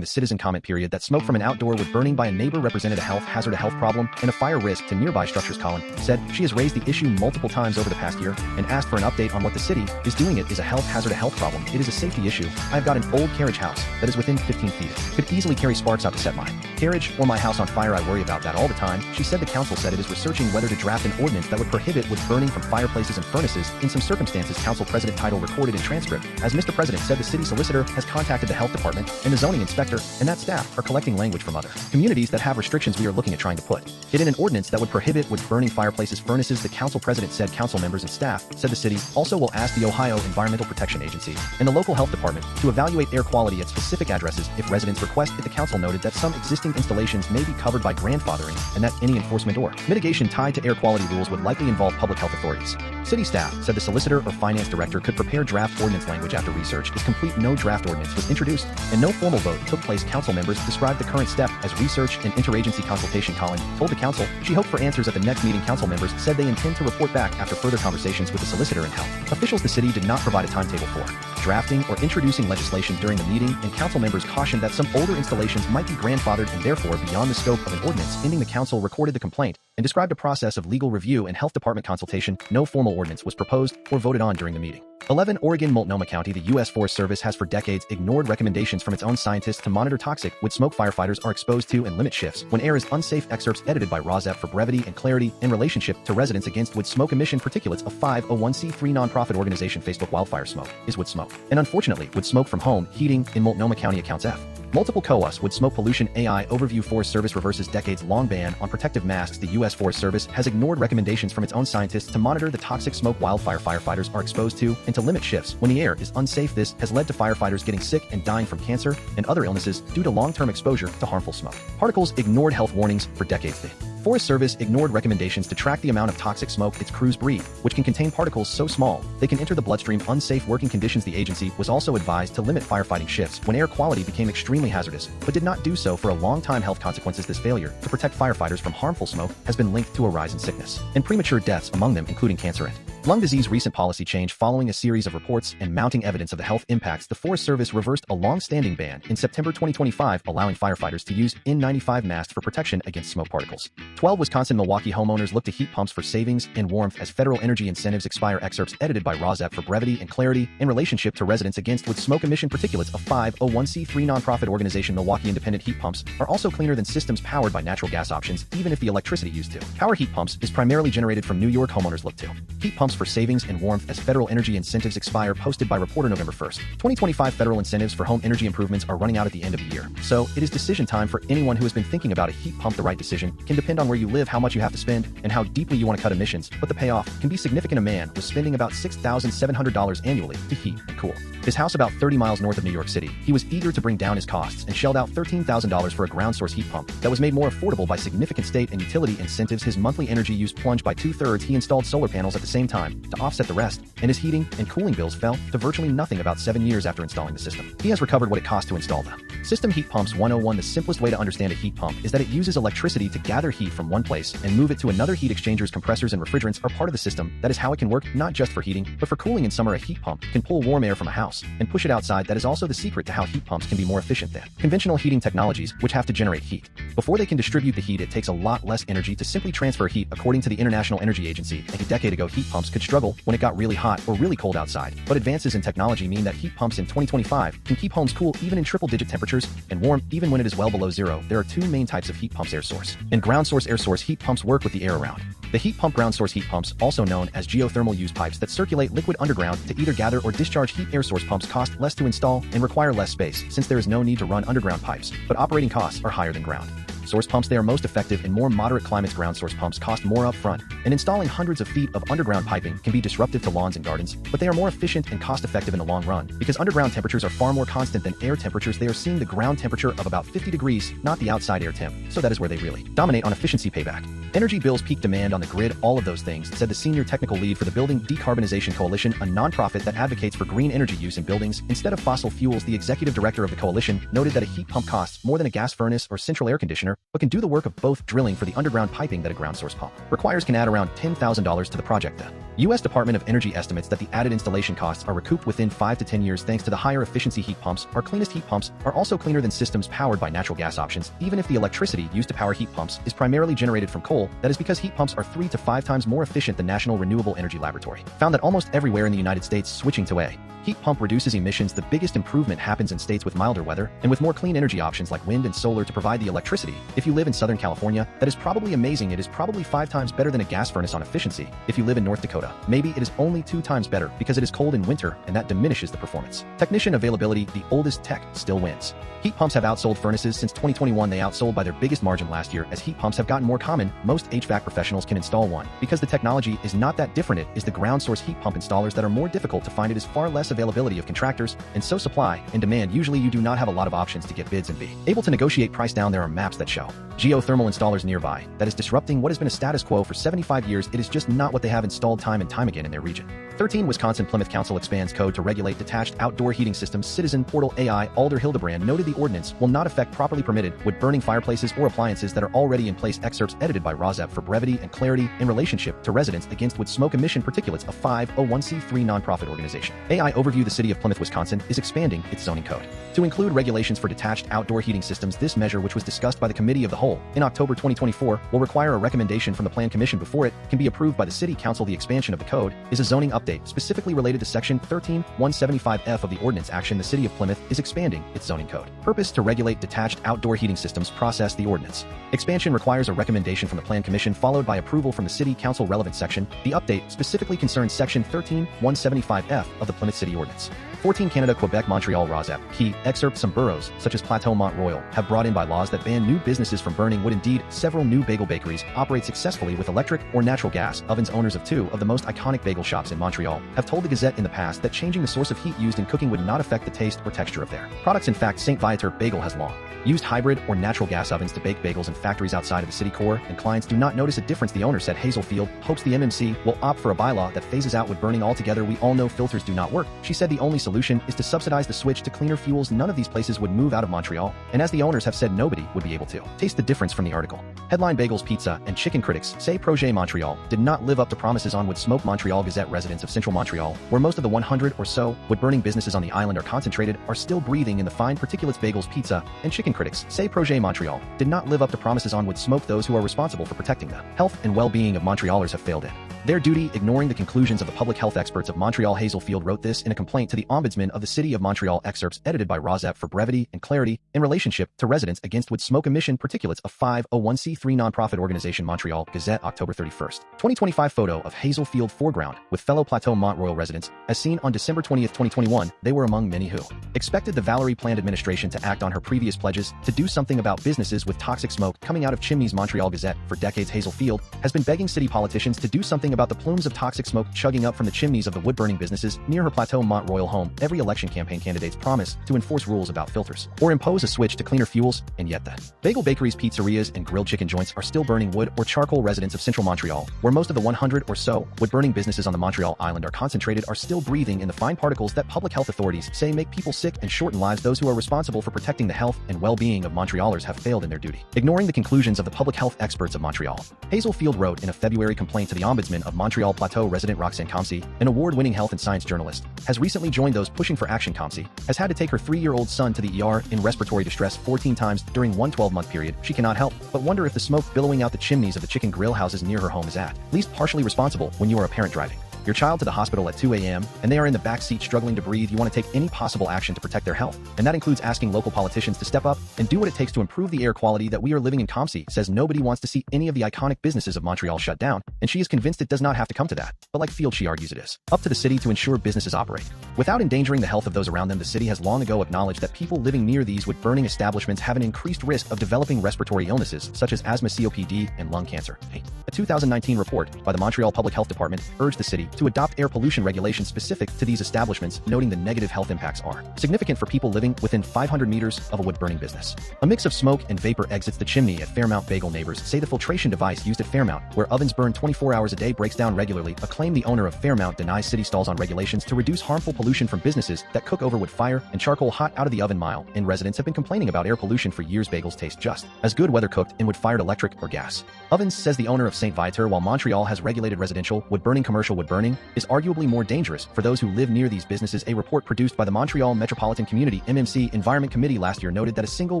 [SPEAKER 1] the citizen comment period that smoke from an outdoor wood burning by a neighbor represented a health hazard, a health problem, and a fire risk to nearby structures. Colin said she has raised the issue multiple times over the past year and asked for an update on what the city is doing. It is a health hazard, a health problem. It is a safety issue. I have got an old carriage house that is within 15 feet. Could easily carry sparks out to set my carriage or my house on fire. I worry about that all the time. She said the council said it is researching whether to draft an ordinance that would prohibit wood burning from fireplaces and furnaces in some circumstances. Council President title recorded in transcript. As Mr. President said, the city solicitor has contacted the health department and the zoning inspector, and that staff are collecting language from other communities that have restrictions. We are looking at trying to put it in an ordinance that would prohibit wood burning fireplaces, furnaces. The council president said. Council members and staff said the city also will ask the Ohio Environmental Protection Agency and the local health department to evaluate air quality at specific addresses if residents request it. The council noted that some existing installations may be covered by grandfathering and that any enforcement or mitigation tied to air quality rules would likely involve public health authorities. City staff said the solicitor or finance director could prepare draft ordinance language after research is complete. No draft ordinance was introduced and no formal vote took place. Council members described the current step as research and interagency consultation. Collin told the council she hoped for answers at the next meeting. Council members said they intend to report back after further conversations with the solicitor and health officials. The city did not provide a timetable for drafting or introducing legislation during the meeting, and council members cautioned that some older installations might be grandfathered and therefore beyond the scope of an ordinance. Ending, the council recorded the complaint and described a process of legal review and health department consultation. No formal ordinance was proposed or voted on during the meeting. 11 Oregon Multnomah County. The U.S. Forest Service has for decades ignored recommendations from its own scientists to monitor toxic wood smoke firefighters are exposed to and limit shifts when air is unsafe. Excerpts edited by RAWSEP for brevity and clarity in relationship to Residents Against Wood Smoke Emission Particulates, a 501c3 nonprofit organization. Facebook: wildfire smoke is wood smoke, and unfortunately wood smoke from home heating in Multnomah County accounts F. Multiple COAs wood smoke pollution. AI overview: Forest Service reverses decades-long ban on protective masks. The U.S. Forest Service has ignored recommendations from its own scientists to monitor the toxic smoke wildfire firefighters are exposed to and to limit shifts when the air is unsafe. This has led to firefighters getting sick and dying from cancer and other illnesses due to long-term exposure to harmful smoke particles. Ignored health warnings for decades. The Forest Service ignored recommendations to track the amount of toxic smoke its crews breathe, which can contain particles so small they can enter the bloodstream. Unsafe working conditions. The agency was also advised to limit firefighting shifts when air quality became extremely hazardous, but did not do so for a long time. Health consequences. This failure to protect firefighters from harmful smoke has been linked to a rise in sickness and premature deaths among them, including cancer and lung disease. Recent policy change following a series of reports and mounting evidence of the health impacts. The Forest Service reversed a long-standing ban in September 2025, allowing firefighters to use N95 masks for protection against smoke particles. 12 Wisconsin Milwaukee homeowners look to heat pumps for savings and warmth as federal energy incentives expire. Excerpts edited by RAWSEP for brevity and clarity in relationship to Residents Against Wood Smoke Emission Particulates, a 501c3 nonprofit organization. Milwaukee independent heat pumps are also cleaner than systems powered by natural gas options, even if the electricity used to power heat pumps is primarily generated from New York. Homeowners look to heat pumps pumps for savings and warmth as federal energy incentives expire, posted by reporter November 1st. 2025 federal incentives for home energy improvements are running out at the end of the year. So, it is decision time for anyone who has been thinking about a heat pump. The right decision can depend on where you live, how much you have to spend, and how deeply you want to cut emissions, but the payoff can be significant. A man was spending about $6,700 annually to heat and cool his house about 30 miles north of New York City. He was eager to bring down his costs and shelled out $13,000 for a ground source heat pump that was made more affordable by significant state and utility incentives. His monthly energy use plunged by 2/3. He installed solar panels at the same time to offset the rest, and his heating and cooling bills fell to virtually nothing about 7 years after installing the system. He has recovered what it cost to install the system. Heat pumps 101. The simplest way to understand a heat pump is that it uses electricity to gather heat from one place and move it to another. Heat exchangers, compressors, and refrigerants are part of the system. That is how it can work, not just for heating, but for cooling. In summer, a heat pump can pull warm air from a house and push it outside. That is also the secret to how heat pumps can be more efficient than conventional heating technologies, which have to generate heat. Before they can distribute the heat, it takes a lot less energy to simply transfer heat. According to the International Energy Agency, a decade ago, heat pumps could struggle when it got really hot or really cold outside. But advances in technology mean that heat pumps in 2025 can keep homes cool even in triple-digit temperatures and warm even when it is well below zero. There are two main types of heat pumps: air source and ground source. Air source heat pumps work with the air around the heat pump. Ground source heat pumps, also known as geothermal, use pipes that circulate liquid underground to either gather or discharge heat. Air source pumps cost less to install and require less space since there is no need to run underground pipes, but operating costs are higher than ground source pumps. They are most effective in more moderate climates. Ground source pumps cost more upfront, and installing hundreds of feet of underground piping can be disruptive to lawns and gardens, but they are more efficient and cost-effective in the long run because underground temperatures are far more constant than air temperatures. They are seeing the ground temperature of about 50 degrees, not the outside air temp, so that is where they really dominate on efficiency. Payback, energy bills, peak demand on the grid, all of those things, said the senior technical lead for the Building Decarbonization Coalition, a nonprofit that advocates for green energy use in buildings instead of fossil fuels. The executive director of the coalition noted that a heat pump costs more than a gas furnace or central air conditioner, but can do the work of both drilling for the underground piping that a ground source pump requires. Can add around $10,000 to the project. The U.S. Department of Energy estimates that the added installation costs are recouped within 5 to 10 years thanks to the higher efficiency. Heat pumps, our cleanest heat pumps, are also cleaner than systems powered by natural gas options. Even if the electricity used to power heat pumps is primarily generated from coal, that is because heat pumps are 3 to 5 times more efficient. The National Renewable Energy Laboratory found that almost everywhere in the United States switching to a heat pump reduces emissions. The biggest improvement happens in states with milder weather and with more clean energy options like wind and solar to provide the electricity. If you live in Southern California, that is probably amazing. It is probably 5 times better than a gas furnace on efficiency. If you live in North Dakota, maybe it is only 2 times better because it is cold in winter and that diminishes the performance. Technician availability, the oldest tech still wins. Heat pumps have outsold furnaces since 2021. They outsold by their biggest margin last year. As heat pumps have gotten more common, most HVAC professionals can install one. Because the technology is not that different, it is the ground source heat pump installers that are more difficult to find. It is far less availability of contractors, and so supply and demand. Usually you do not have a lot of options to get bids and be able to negotiate price down. There are maps that show geothermal installers nearby. That is disrupting what has been a status quo for 75 years. It is just not what they have installed time and time again in their region. 13. Wisconsin Plymouth Council expands code to regulate detached outdoor heating systems. Citizen Portal AI Alder Hildebrand noted the ordinance will not affect properly permitted wood-burning fireplaces or appliances that are already in place. Excerpts edited by RAWSEP for brevity and clarity in relationship to Residents Against Wood Smoke Emission Particulates, a 501c3 nonprofit organization. AI overview. The city of Plymouth, Wisconsin is expanding its zoning code to include regulations for detached outdoor heating systems. This measure, which was discussed by the Committee of the Whole in October 2024, will require a recommendation from the Plan Commission before it can be approved by the City Council. The expansion of the code is a zoning update specifically related to Section 13175F of the Ordinance Action. The City of Plymouth is expanding its zoning code. Purpose: to regulate detached outdoor heating systems. Process: the ordinance expansion requires a recommendation from the Plan Commission followed by approval from the City Council. Relevant section: the update specifically concerns Section 13175F of the Plymouth City Ordinance. 14. Canada Quebec Montreal RAWSEP. Key excerpt: some boroughs, such as Plateau Mont Royal, have brought in bylaws that ban new businesses from burning wood. Indeed, several new bagel bakeries operate successfully with electric or natural gas ovens. Owners of 2 of the most iconic bagel shops in Montreal have told the Gazette in the past that changing the source of heat used in cooking would not affect the taste or texture of their products. In fact, St. Viateur Bagel has long used hybrid or natural gas ovens to bake bagels in factories outside of the city core, and clients do not notice a difference. The owner said Hazelfield hopes the MMC will opt for a bylaw that phases out wood burning altogether. We all know filters do not work. She said the only solution is to subsidize the switch to cleaner fuels. None of these places would move out of Montreal, and as the owners have said, nobody would be able to taste the difference from the article. Headline: Bagels, pizza, and chicken critics say Projet Montréal did not live up to promises on wood smoke. Montreal Gazette. Residents of central Montreal, where most of the 100 or so wood-burning businesses on the island are concentrated, are still breathing in the fine particulates. Bagels, pizza, and chicken critics say Projet Montréal did not live up to promises on wood smoke. Those who are responsible for protecting the health and well-being of Montrealers have failed in Their duty, ignoring the conclusions of the public health experts of Montreal. Hazelfield wrote this in a complaint to the Ombudsman of the City of Montreal. Excerpts edited by RAWSEP for brevity and clarity in relationship to residents against wood smoke emission particulates of 501c3 nonprofit organization Montreal Gazette, October 31st. 2025 photo of Hazelfield foreground with fellow Plateau Mont Royal residents, as seen on December 20th, 2021. They were among many who expected the Valerie Plante administration to act on her previous pledges to do something about businesses with toxic smoke coming out of chimneys. Montreal Gazette, for decades Hazelfield has been begging city politicians to do something about the plumes of toxic smoke chugging up from the chimneys of the wood-burning businesses near her Plateau Mont Royal home. Every election campaign candidates promise to enforce rules about filters or impose a switch to cleaner fuels, and yet the bagel bakeries, pizzerias, and grilled chicken joints are still burning wood or charcoal. Residents of central Montreal, where most of the 100 or so wood-burning businesses on the Montreal Island are concentrated, are still breathing in the fine particles that public health authorities say make people sick and shorten lives. Those who are responsible for protecting the health and well-being of Montrealers have failed in their duty, ignoring the conclusions of the public health experts of Montreal. Hazelfield wrote in a February complaint to the Ombudsman of Montreal. Plateau resident Roxanne Comsey, an award-winning health and science journalist, has recently joined those pushing for action. Comsey has had to take her 3-year-old son to the ER in respiratory distress 14 times during one 12-month period. She cannot help but wonder if the smoke billowing out the chimneys of the chicken grill houses near her home is at least partially responsible. When you are a parent driving your child to the hospital at 2 a.m. and they are in the back seat struggling to breathe, you want to take any possible action to protect their health. And that includes asking local politicians to step up and do what it takes to improve the air quality that we are living in. Comsey says nobody wants to see any of the iconic businesses of Montreal shut down, and she is convinced it does not have to come to that. But like Field, she argues it is up to the city to ensure businesses operate without endangering the health of those around them. The city has long ago acknowledged that people living near these wood-burning establishments have an increased risk of developing respiratory illnesses such as asthma, COPD, and lung cancer. A 2019 report by the Montreal Public Health Department urged the city to adopt air pollution regulations specific to these establishments, noting the negative health impacts are significant for people living within 500 meters of a wood-burning business. A mix of smoke and vapor exits the chimney at Fairmount. Bagel neighbors say the filtration device used at Fairmount, where ovens burn 24 hours a day, breaks down regularly. A claim the owner of Fairmount denies city stalls on regulations to reduce harmful pollution from businesses that cook over wood fire and charcoal hot out of the oven. Mile and residents have been complaining about air pollution for years. Bagels taste just as good whether cooked in wood-fired, electric, or gas ovens, says the owner of St. Viateur. While Montreal has regulated residential wood-burning, commercial wood-burning is arguably more dangerous for those who live near these businesses. A report produced by the Montreal Metropolitan Community MMC Environment Committee last year noted that a single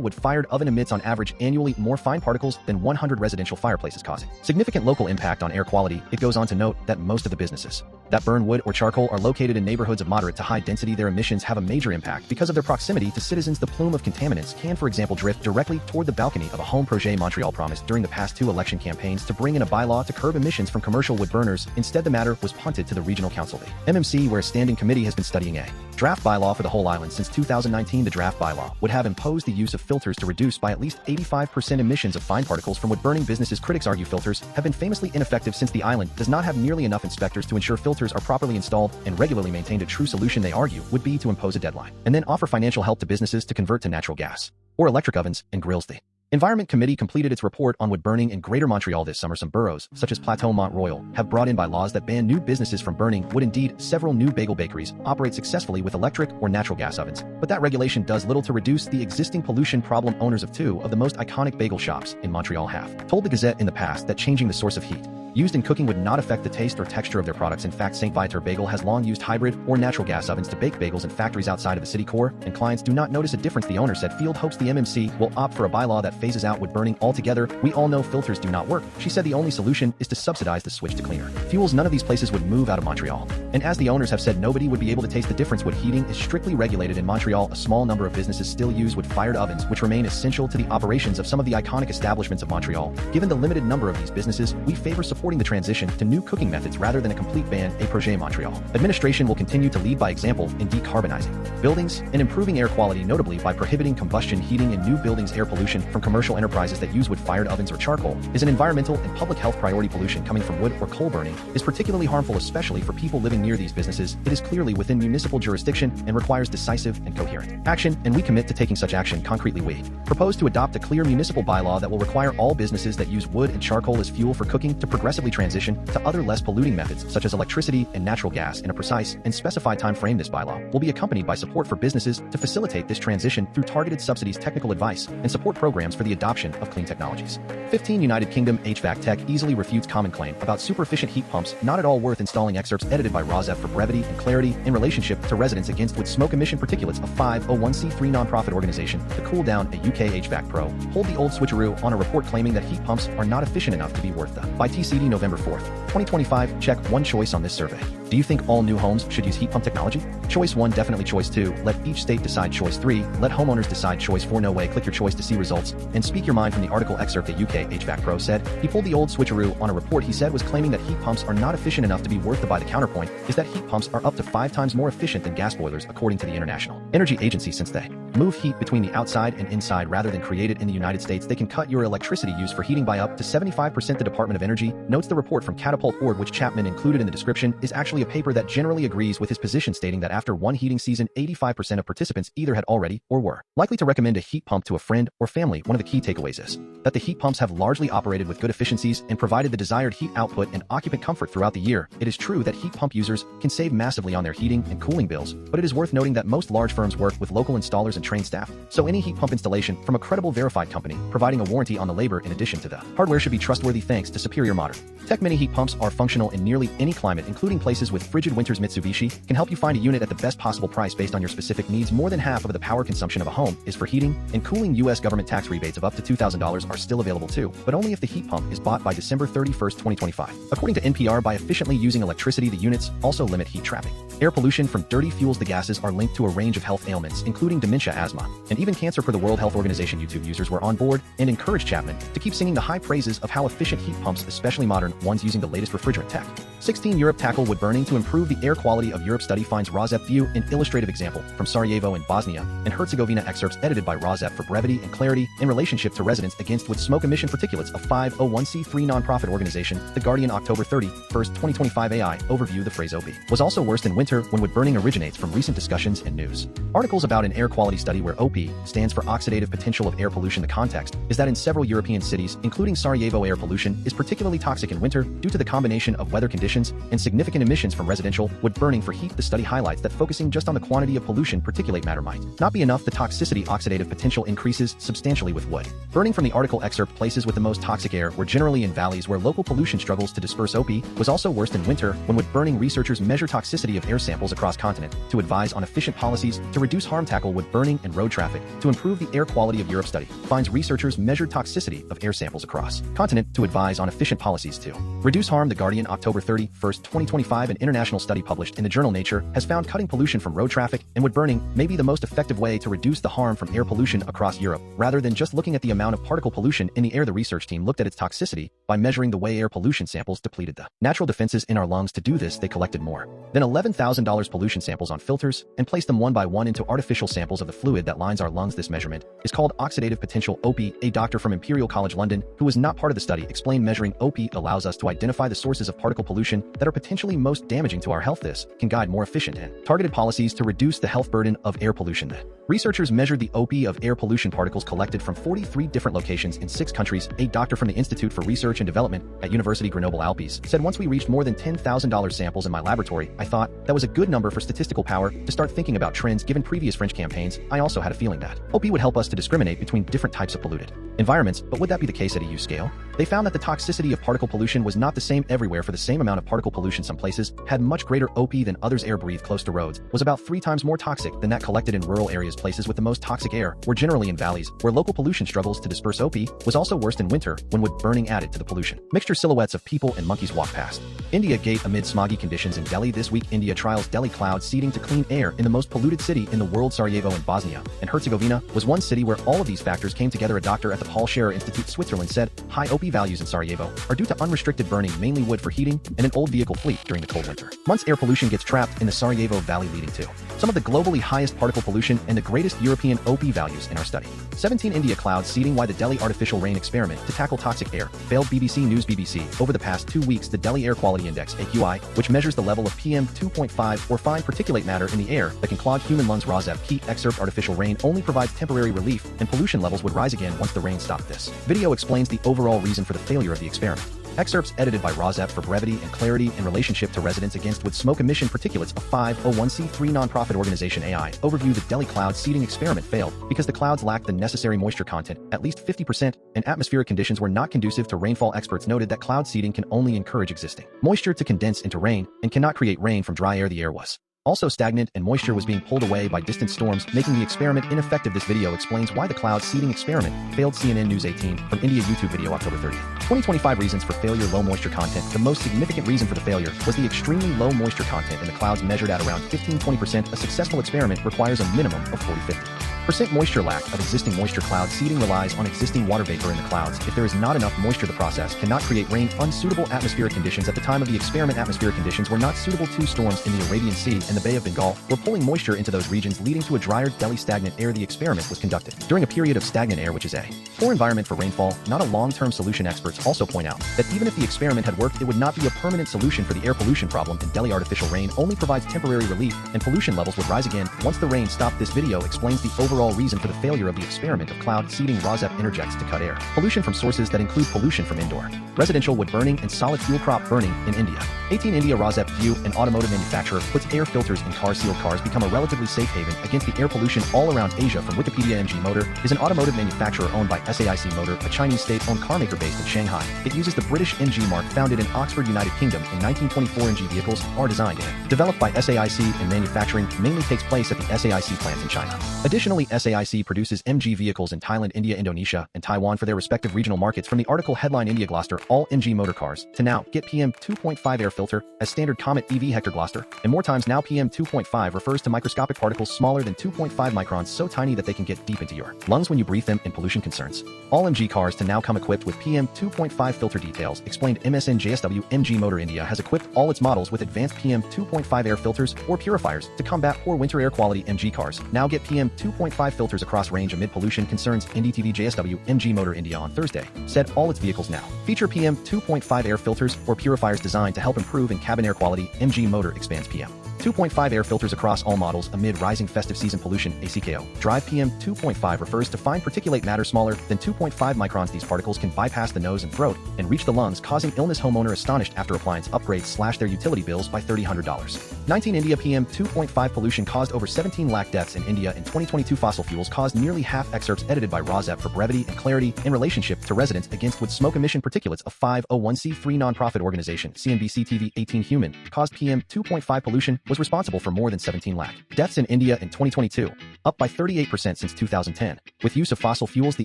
[SPEAKER 1] wood-fired oven emits on average annually more fine particles than 100 residential fireplaces, causing significant local impact on air quality. It goes on to note that most of the businesses that burn wood or charcoal are located in neighborhoods of moderate to high density. Their emissions have a major impact because of their proximity to citizens. The plume of contaminants can, for example, drift directly toward the balcony of a home. Projet Montréal promised during the past 2 election campaigns to bring in a bylaw to curb emissions from commercial wood burners. Instead, the matter was punted to the regional council. The MMC, where a standing committee has been studying a draft bylaw for the whole island since 2019. The draft bylaw would have imposed the use of filters to reduce by at least 85% emissions of fine particles from wood-burning businesses. Critics argue filters have been famously ineffective since the island does not have nearly enough inspectors to ensure filters are properly installed and regularly maintained. A true solution, they argue, would be to impose a deadline and then offer financial help to businesses to convert to natural gas or electric ovens and grills. The Environment Committee completed its report on wood burning in Greater Montreal this summer. Some boroughs, such as Plateau Mont Royal, have brought in bylaws that ban new businesses from burning wood. Indeed, several new bagel bakeries operate successfully with electric or natural gas ovens, but that regulation does little to reduce the existing pollution problem. Owners of 2 of the most iconic bagel shops in Montreal have told the Gazette in the past that changing the source of heat used in cooking would not affect the taste or texture of their products. In fact, St. Viateur Bagel has long used hybrid or natural gas ovens to bake bagels in factories outside of the city core, and clients do not notice a difference. The owner said Field hopes the MMC will opt for a bylaw that phases out wood burning altogether. We all know filters do not work. She said the only solution is to subsidize the switch to cleaner fuels. None of these places would move out of Montreal, and as the owners have said, nobody would be able to taste the difference. Wood heating is strictly regulated in Montreal. A small number of businesses still use wood-fired ovens, which remain essential to the operations of some of the iconic establishments of Montreal. Given the limited number of these businesses, we favor supporting the transition to new cooking methods rather than a complete ban. A Projet Montréal administration will continue to lead by example in decarbonizing buildings and improving air quality, notably by prohibiting combustion heating in new buildings. Air pollution from commercial enterprises that use wood-fired ovens or charcoal is an environmental and public health priority. Pollution coming from wood or coal burning is particularly harmful, especially for people living near these businesses. It is clearly within municipal jurisdiction and requires decisive and coherent action, and we commit to taking such action concretely. We propose to adopt a clear municipal bylaw that will require all businesses that use wood and charcoal as fuel for cooking to progressively transition to other less polluting methods such as electricity and natural gas in a precise and specified time frame. This bylaw will be accompanied by support for businesses to facilitate this transition through targeted subsidies, technical advice, and support programs for the adoption of clean technologies. 15 United Kingdom HVAC tech easily refutes common claim about superefficient heat pumps not at all worth installing. Excerpts edited by RAWSEP for brevity and clarity in relationship to residents against wood smoke emission particulates. A 501c3 nonprofit organization, the Cool Down, a UK UK HVAC Pro, hold the old switcheroo on a report claiming that heat pumps are not efficient enough to be worth the by TCD November 4th, 2025. Check one choice on this survey. Do you think all new homes should use heat pump technology? Choice 1, definitely. Choice 2, let each state decide. Choice 3, let homeowners decide. Choice 4, no way. Click your choice to see results and speak your mind. From the article excerpt, the UK HVAC Pro said he pulled the old switcheroo on a report he said was claiming that heat pumps are not efficient enough to be worth the buy. The counterpoint is that heat pumps are up to 5 times more efficient than gas boilers, according to the International Energy Agency. Since they move heat between the outside and inside rather than create it in the United States, they can cut your electricity use for heating by up to 75%. The Department of Energy notes the report from Catapult.org, which Chapman included in the description, is actually a paper that generally agrees with his position, stating that after one heating season, 85% of participants either had already or were likely to recommend a heat pump to a friend or family. One of the key takeaways is that the heat pumps have largely operated with good efficiencies and provided the desired heat output and occupant comfort throughout the year. It is true that heat pump users can save massively on their heating and cooling bills, but it is worth noting that most large firms work with local installers and trained staff, so any heat pump installation from a credible, verified company providing a warranty on the labor in addition to the hardware should be trustworthy thanks to superior modern tech. Many heat pumps are functional in nearly any climate, including places with frigid winters. Mitsubishi can help you find a unit at the best possible price based on your specific needs. More than half of the power consumption of a home is for heating and cooling. U.S. government tax rebates of up to $2,000 are still available too, but only if the heat pump is bought by December 31st, 2025. According to NPR, by efficiently using electricity, the units also limit heat trapping. Air pollution from dirty fuels. The gases are linked to a range of health ailments, including dementia, asthma, and even cancer. Per the World Health Organization, YouTube users were on board and encouraged Chapman to keep singing the high praises of how efficient heat pumps, especially modern ones using the latest refrigerant tech. 16. Europe tackle wood burning to improve the air quality of Europe. Study finds RAWSEP view an illustrative example from Sarajevo in Bosnia and Herzegovina. Excerpts edited by RAWSEP for brevity and clarity in relationship to residents against wood smoke emission particulates. A 501c3 nonprofit organization, The Guardian, October 31st, 2025. AI overview. The phrase OP was also worse in winter when wood burning originates from recent discussions and news articles about an air quality study where OP stands for oxidative potential of air pollution. The context is that in several European cities, including Sarajevo, air pollution is particularly toxic in winter due to the combination of weather conditions and significant emissions from residential wood burning for heat. The study highlights that focusing just on the quantity of pollution particulate matter might not be enough. The toxicity oxidative potential increases substantially with wood burning. From the article excerpt, places with the most toxic air were generally in valleys where local pollution struggles to disperse. OP was also worse in winter when wood burning. Researchers measure toxicity of air samples across continent to advise on efficient policies to reduce harm. Tackle wood burning and road traffic to improve the air quality of Europe. Study finds researchers measured toxicity of air samples across continent to advise on efficient policies to reduce harm. The Guardian, October 31st, 2025. An international study published in the journal Nature has found cutting pollution from road traffic and wood burning may be the most effective way to reduce the harm from air pollution across Europe. Rather than just looking at the amount of particle pollution in the air, the research team looked at its toxicity by measuring the way air pollution samples depleted the natural defenses in our lungs. To do this, they collected more than $11,000 pollution samples on filters and placed them one by one into artificial samples of the fluid that lines our lungs. This measurement is called oxidative potential. OP, a doctor from Imperial College London who was not part of the study, explained measuring OP allows us to identify the sources of particle pollution that are potentially most damaging to our health. This can guide more efficient and targeted policies to reduce the health burden of air pollution. The researchers measured the OP of air pollution particles collected from 43 different locations in 6 countries. A doctor from the Institute for Research and Development at University Grenoble Alpes said, once we reached more than $10,000 samples in my laboratory, I thought that was a good number for statistical power to start thinking about trends. Given previous French campaigns, I also had a feeling that OP would help us to discriminate between different types of polluted environments, but would that be the case at EU scale? They found that the toxicity of particle pollution was not the same everywhere. For the same amount of particle pollution, some places had much greater OP than others. Air breathed close to roads was about 3 times more toxic than that collected in rural areas. Places with the most toxic air were generally in valleys where local pollution struggles to disperse. OP was also worse in winter when wood burning added to the pollution mixture. Silhouettes of people and monkeys walk past India Gate amid smoggy conditions in Delhi this week. India trials Delhi cloud seeding to clean air in the most polluted city in the world. Sarajevo in Bosnia and Herzegovina was one city where all of these factors came together. A doctor at the Paul Scherrer Institute, Switzerland, said high OP values in Sarajevo are due to unrestricted burning, mainly wood for heating, and an old vehicle fleet during the cold winter months. Air pollution gets trapped in the Sarajevo Valley, leading to some of the globally highest particle pollution and the greatest European OP values in our study. 17. India cloud seeding, why the Delhi artificial rain experiment to tackle toxic air failed. BBC News. BBC, over the past 2 weeks, the Delhi Air Quality Index, AQI, which measures the level of PM 2.5 or fine particulate matter in the air that can clog human lungs. RAWSEP key excerpt, artificial rain only provides temporary relief and pollution levels would rise again once the rain stopped. This video explains the overall reason for the failure of the experiment. Excerpts edited by RAWSEP for brevity and clarity in relationship to residents against wood smoke emission particulates. A 501c3 nonprofit organization. AI overview, the Delhi cloud seeding experiment failed because the clouds lacked the necessary moisture content, at least 50%, and atmospheric conditions were not conducive to rainfall. Experts noted that cloud seeding can only encourage existing moisture to condense into rain and cannot create rain from dry air. The air was Also stagnant and moisture was being pulled away by distant storms, making the experiment ineffective. This video explains why the cloud seeding experiment failed. CNN News 18 from India YouTube video October 30th. 2025 reasons for failure. Low moisture content. The most significant reason for the failure was the extremely low moisture content in the clouds, measured at around 15-20%. A successful experiment requires a minimum of 40-50% moisture. Lack of existing moisture. Cloud seeding relies on existing water vapor in the clouds. If there is not enough moisture, the process cannot create rain. Unsuitable atmospheric conditions. At the time of the experiment, atmospheric conditions were not suitable. Two storms in the Arabian Sea and the Bay of Bengal were pulling moisture into those regions, leading to a drier, Delhi stagnant air. The experiment was conducted during a period of stagnant air, which is a poor environment for rainfall, not a long-term solution. Experts also point out that even if the experiment had worked, it would not be a permanent solution for the air pollution problem in Delhi. Artificial rain only provides temporary relief, and pollution levels would rise again once the rain stopped. This video explains the overall reason for the failure of the experiment of cloud seeding. RAWSEP interjects to cut air pollution from sources that include pollution from indoor residential wood burning and solid fuel crop burning in India. 18 India RAWSEP View, an automotive manufacturer, puts air filters in cars. Sealed cars become a relatively safe haven against the air pollution all around Asia. From Wikipedia, MG Motor is an automotive manufacturer owned by SAIC Motor, a Chinese state-owned carmaker based in Shanghai. It uses the British MG marque, founded in Oxford, United Kingdom in 1924. MG vehicles are designed and developed by SAIC, and manufacturing mainly takes place at the SAIC plants in China. Additionally, SAIC produces MG vehicles in Thailand, India, Indonesia, and Taiwan for their respective regional markets. From the article headline India Gloucester, all MG motor cars, to now get PM 2.5 air filter as standard Comet EV Hector Gloucester, and more times now PM 2.5 refers to microscopic particles smaller than 2.5 microns, so tiny that they can get deep into your lungs when you breathe them. And pollution concerns. All MG cars to now come equipped with PM 2.5 filter details, explained MSN JSW. MG Motor India has equipped all its models with advanced PM 2.5 air filters or purifiers to combat poor winter air quality. MG cars now get PM 2.5 filters across range amid pollution concerns. NDTV JSW. MG Motor India on Thursday said all its vehicles now feature PM 2.5 air filters or purifiers designed to help improve in cabin air quality. MG Motor expands PM 2.5 air filters across all models amid rising festive season pollution. ACKO. Drive PM 2.5 refers to fine particulate matter smaller than 2.5 microns. These particles can bypass the nose and throat and reach the lungs, causing illness. Homeowner astonished after appliance upgrades slash their utility bills by $3,000. 19 India PM 2.5 pollution caused over 17 lakh deaths in India in 2022. Fossil fuels caused nearly half. Excerpts edited by RAWSEP for brevity and clarity in relationship to residents against wood smoke emission particulates. A 501c3 nonprofit organization, CNBC TV. 18 human caused PM 2.5 pollution was responsible for more than 17 lakh deaths in India in 2022, up by 38% since 2010. With use of fossil fuels, the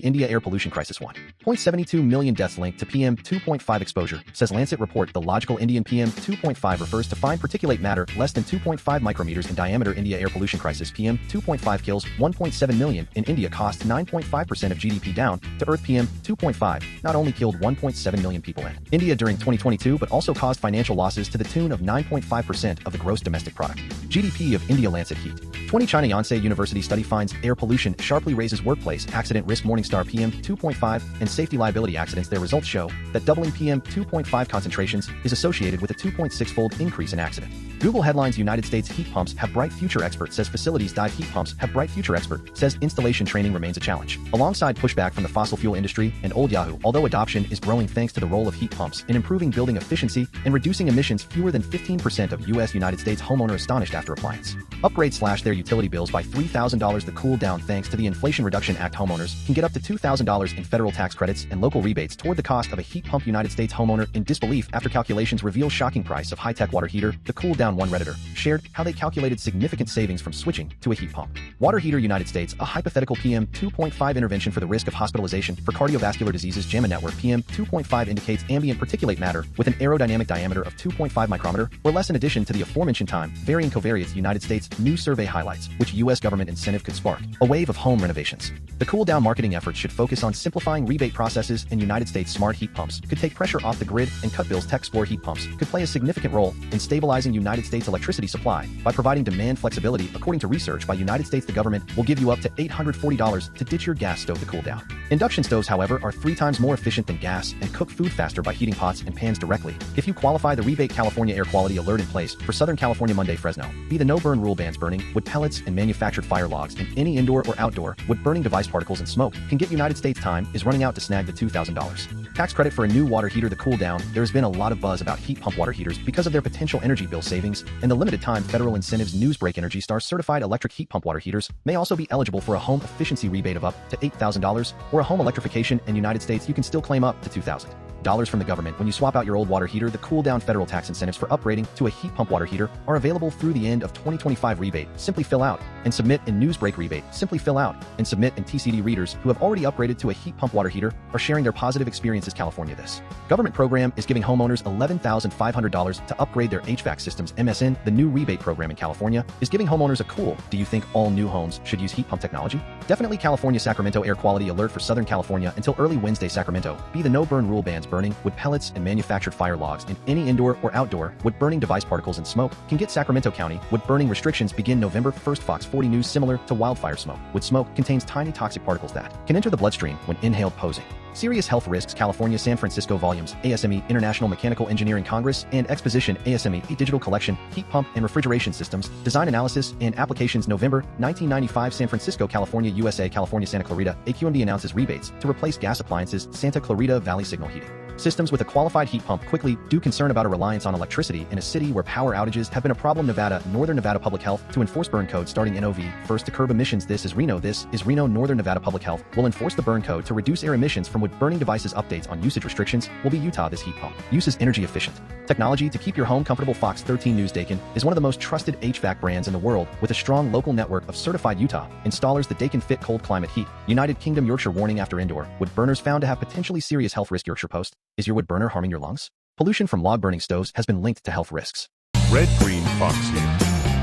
[SPEAKER 1] India air pollution crisis. 1.72 million deaths linked to PM 2.5 exposure, says Lancet report. The logical Indian PM 2.5 refers to fine particulate matter less than 2.5 micrometers in diameter. India air pollution crisis. PM 2.5 kills 1.7 million in India, costs 9.5% of GDP. Down to earth. PM 2.5 not only killed 1.7 million people in India during 2022, but also caused financial losses to the tune of 9.5% of the gross domestic product. GDP of India. Lancet Heat. 20 China Yonsei University study finds air pollution sharply raises workplace accident risk. Morningstar. PM 2.5 and safety liability accidents. Their results show that doubling PM 2.5 concentrations is associated with a 2.6-fold increase in accident. Google headlines United States heat pumps have bright future. Expert says facilities dive. Heat pumps have bright future. Expert says installation training remains a challenge. Alongside pushback from the fossil fuel industry and old Yahoo, although adoption is growing thanks to the role of heat pumps in improving building efficiency and reducing emissions. Fewer than 15% of U.S. United States homeowner astonished after appliance upgrades slash their utility bills by $3,000. The cool down. Thanks to the Inflation Reduction Act, homeowners can get up to $2,000 in federal tax credits and local rebates toward the cost of a heat pump. United States homeowner in disbelief after calculations reveal shocking price of high-tech water heater. The cool down. One Redditor shared how they calculated significant savings from switching to a heat pump water heater. United States, a hypothetical PM 2.5 intervention for the risk of hospitalization for cardiovascular diseases. JAMA Network. PM 2.5 indicates ambient particulate matter with an aerodynamic diameter of 2.5 micrometer or less. In addition to the aforementioned time varying covariates, United States new survey highlights which U.S. government incentive could spark a wave of home renovations. The cool down marketing efforts should focus on simplifying rebate processes, and United States smart heat pumps could take pressure off the grid and cut bills. TechXplore. Heat pumps could play a significant role in stabilizing United States electricity supply by providing demand flexibility. According to research by United States, the government will give you up to $840 to ditch your gas stove to cool down. Induction stoves, however, are 3 times more efficient than gas and cook food faster by heating pots and pans directly. If you qualify the rebate, California air quality alert in place for Southern California. Monday. Fresno. The no-burn rule bans burning wood pellets and manufactured fire logs in any indoor or outdoor wood burning device. Particles and smoke can get. United States time is running out to snag the $2,000 tax credit for a new water heater. The cool down. There has been a lot of buzz about heat pump water heaters because of their potential energy bill savings and the limited time federal incentives. Newsbreak. Energy Star certified electric heat pump water heaters may also be eligible for a home efficiency rebate of up to $8,000 or a home electrification. In United States, you can still claim up to $2,000 dollars from the government when you swap out your old water heater. The cool-down federal tax incentives for upgrading to a heat pump water heater are available through the end of 2025 rebate. Simply fill out and submit in Newsbreak rebate. Simply fill out and submit in TCD readers who have already upgraded to a heat pump water heater are sharing their positive experiences. California. This government program is giving homeowners $11,500 to upgrade their HVAC systems. MSN, the new rebate program in California, is giving homeowners a cool, do you think all new homes should use heat pump technology? Definitely. California. Sacramento air quality alert for Southern California until early Wednesday. Sacramento. B. The no burn rule bans burning wood pellets and manufactured fire logs in any indoor or outdoor wood burning device. Particles and smoke can get Sacramento County. Wood burning restrictions begin November 1st. Fox 40 News. Similar to wildfire smoke, wood smoke contains tiny toxic particles that can enter the bloodstream when inhaled, posing serious health risks. California. San Francisco volumes ASME International Mechanical Engineering Congress and Exposition ASME a digital collection heat pump and refrigeration systems design analysis and applications November 1995. San Francisco. California USA. California. Santa Clarita AQMD announces rebates to replace gas appliances. Santa Clarita Valley Signal heating systems with a qualified heat pump quickly due concern about a reliance on electricity in a city where power outages have been a problem. Nevada. Northern Nevada Public Health to enforce burn code starting NOV 1st to curb emissions. This is Reno. Northern Nevada Public Health will enforce the burn code to reduce air emissions from wood burning devices. Updates on usage restrictions will be Utah. This heat pump uses energy efficient technology to keep your home comfortable. Fox 13 News. Dakin is one of the most trusted HVAC brands in the world with a strong local network of certified Utah installers. The Dakin fit cold climate heat. United Kingdom. Yorkshire warning after indoor wood burners found to have potentially serious health risk. Yorkshire Post. Is your wood burner harming your lungs? Pollution from log burning stoves has been linked to health risks.
[SPEAKER 3] Red Green Fox here.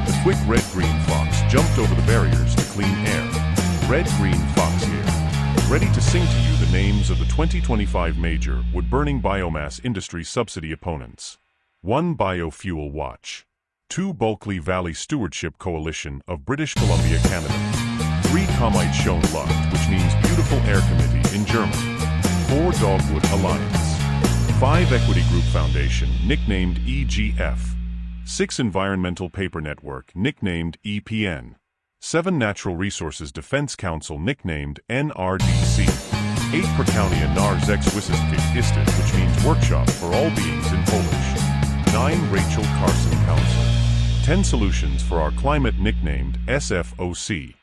[SPEAKER 3] The quick Red Green Fox jumped over the barriers to clean air. Red Green Fox here. Ready to sing to you the names of the 2025 major wood-burning biomass industry subsidy opponents. 1. Biofuel Watch. 2. Bulkley Valley Stewardship Coalition of British Columbia, Canada. 3. Comite Schoen Luft, which means Beautiful Air Committee in German. 4. Dogwood Alliance. 5. Equity Group Foundation, nicknamed EGF. 6. Environmental Paper Network, nicknamed EPN. 7. Natural Resources Defense Council, nicknamed NRDC. 8. Prakaunia Narzexwissenskik Istet, which means Workshop for All Beings in Polish. 9. Rachel Carson Council. 10 Solutions for Our Climate, nicknamed SFOC.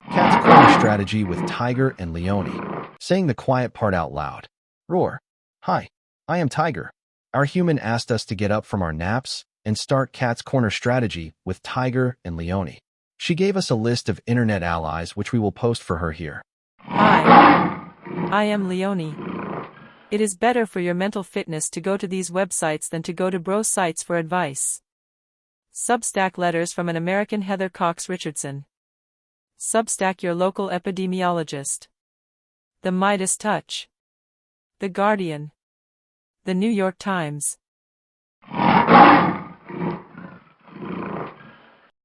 [SPEAKER 1] Cat's corner strategy with Tiger and Leone. Saying the quiet part out loud. Roar. Hi, I am Tiger. Our human asked us to get up from our naps and start Cat's corner strategy with Tiger and Leone. She gave us a list of internet allies which we will post for her here.
[SPEAKER 4] Hi, I am Leone. It is better for your mental fitness to go to these websites than to go to bro sites for advice. Substack letters from an American Heather Cox Richardson. Substack your local epidemiologist. The Midas Touch. The Guardian. The New York Times.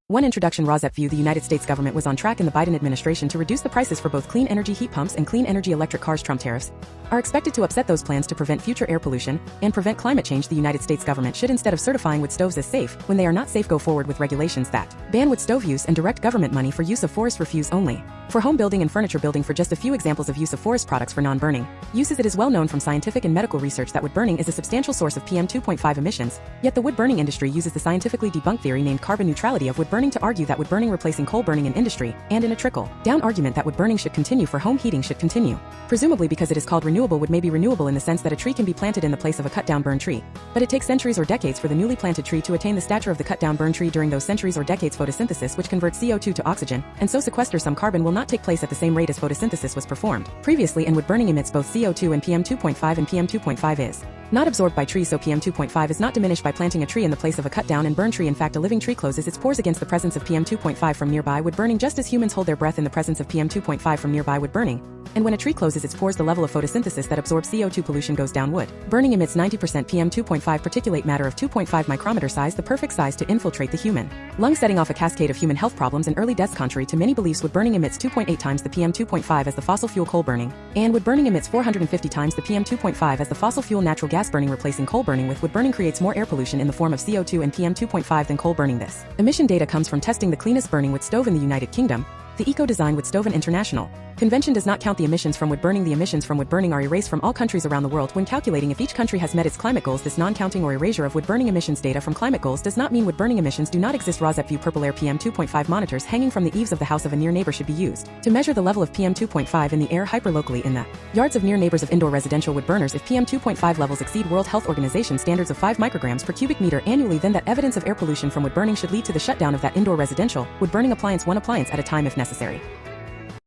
[SPEAKER 2] One introduction. RAWSEP view. The United States government was on track in the Biden administration to reduce the prices for both clean energy heat pumps and clean energy electric cars. Trump tariffs are expected to upset those plans to prevent future air pollution and prevent climate change. The United States government should, instead of certifying wood stoves as safe when they are not safe, go forward with regulations that ban wood stove use and direct government money for use of forest refuse only. For home building and furniture building. For just a few examples of use of forest products for non-burning uses, it is well known from scientific and medical research that wood burning is a substantial source of PM 2.5 emissions, yet the wood burning industry uses the scientifically debunked theory named carbon neutrality of wood burning to argue that wood burning replacing coal burning in industry, and in a trickle-down argument that wood burning should continue for home heating should continue. Presumably because it is called renewable, wood may be renewable in the sense that a tree can be planted in the place of a cut-down burned tree. But it takes centuries or decades for the newly planted tree to attain the stature of the cut-down burned tree. During those centuries or decades, photosynthesis, which converts CO2 to oxygen, and so sequesters some carbon, will not take place at the same rate as photosynthesis was performed previously, and wood burning emits both CO2 and PM 2.5, and PM 2.5 is not absorbed by trees, so PM 2.5 is not diminished by planting a tree in the place of a cut-down and burned tree. In fact, a living tree closes its pores against the presence of PM 2.5 from nearby wood burning, just as humans hold their breath in the presence of PM 2.5 from nearby wood burning. And when a tree closes its pores, the level of photosynthesis that absorbs CO2 pollution goes down. Wood burning emits 90% PM 2.5 particulate matter of 2.5 micrometer size, the perfect size to infiltrate the human lung, setting off a cascade of human health problems and early deaths. Contrary to many beliefs, wood burning emits 2.8 times the PM 2.5 as the fossil fuel coal burning, and wood burning emits 450 times the PM 2.5 as the fossil fuel natural gas burning. Replacing coal burning with wood burning creates more air pollution in the form of CO2 and PM 2.5 than coal burning. This emission data comes from testing the cleanest burning wood stove in the United Kingdom, the Eco Design Wood Stove International. Convention does not count the emissions from wood burning. The emissions from wood burning are erased from all countries around the world when calculating if each country has met its climate goals. This non-counting or erasure of wood burning emissions data from climate goals does not mean wood burning emissions do not exist. RAWSEP view purple air PM 2.5 monitors hanging from the eaves of the house of a near neighbor should be used to measure the level of PM 2.5 in the air hyperlocally in the yards of near neighbors of indoor residential wood burners. If PM 2.5 levels exceed World Health Organization standards of 5 micrograms per cubic meter annually, then that evidence of air pollution from wood burning should lead to the shutdown of that indoor residential wood burning appliance, one appliance at a time if necessary.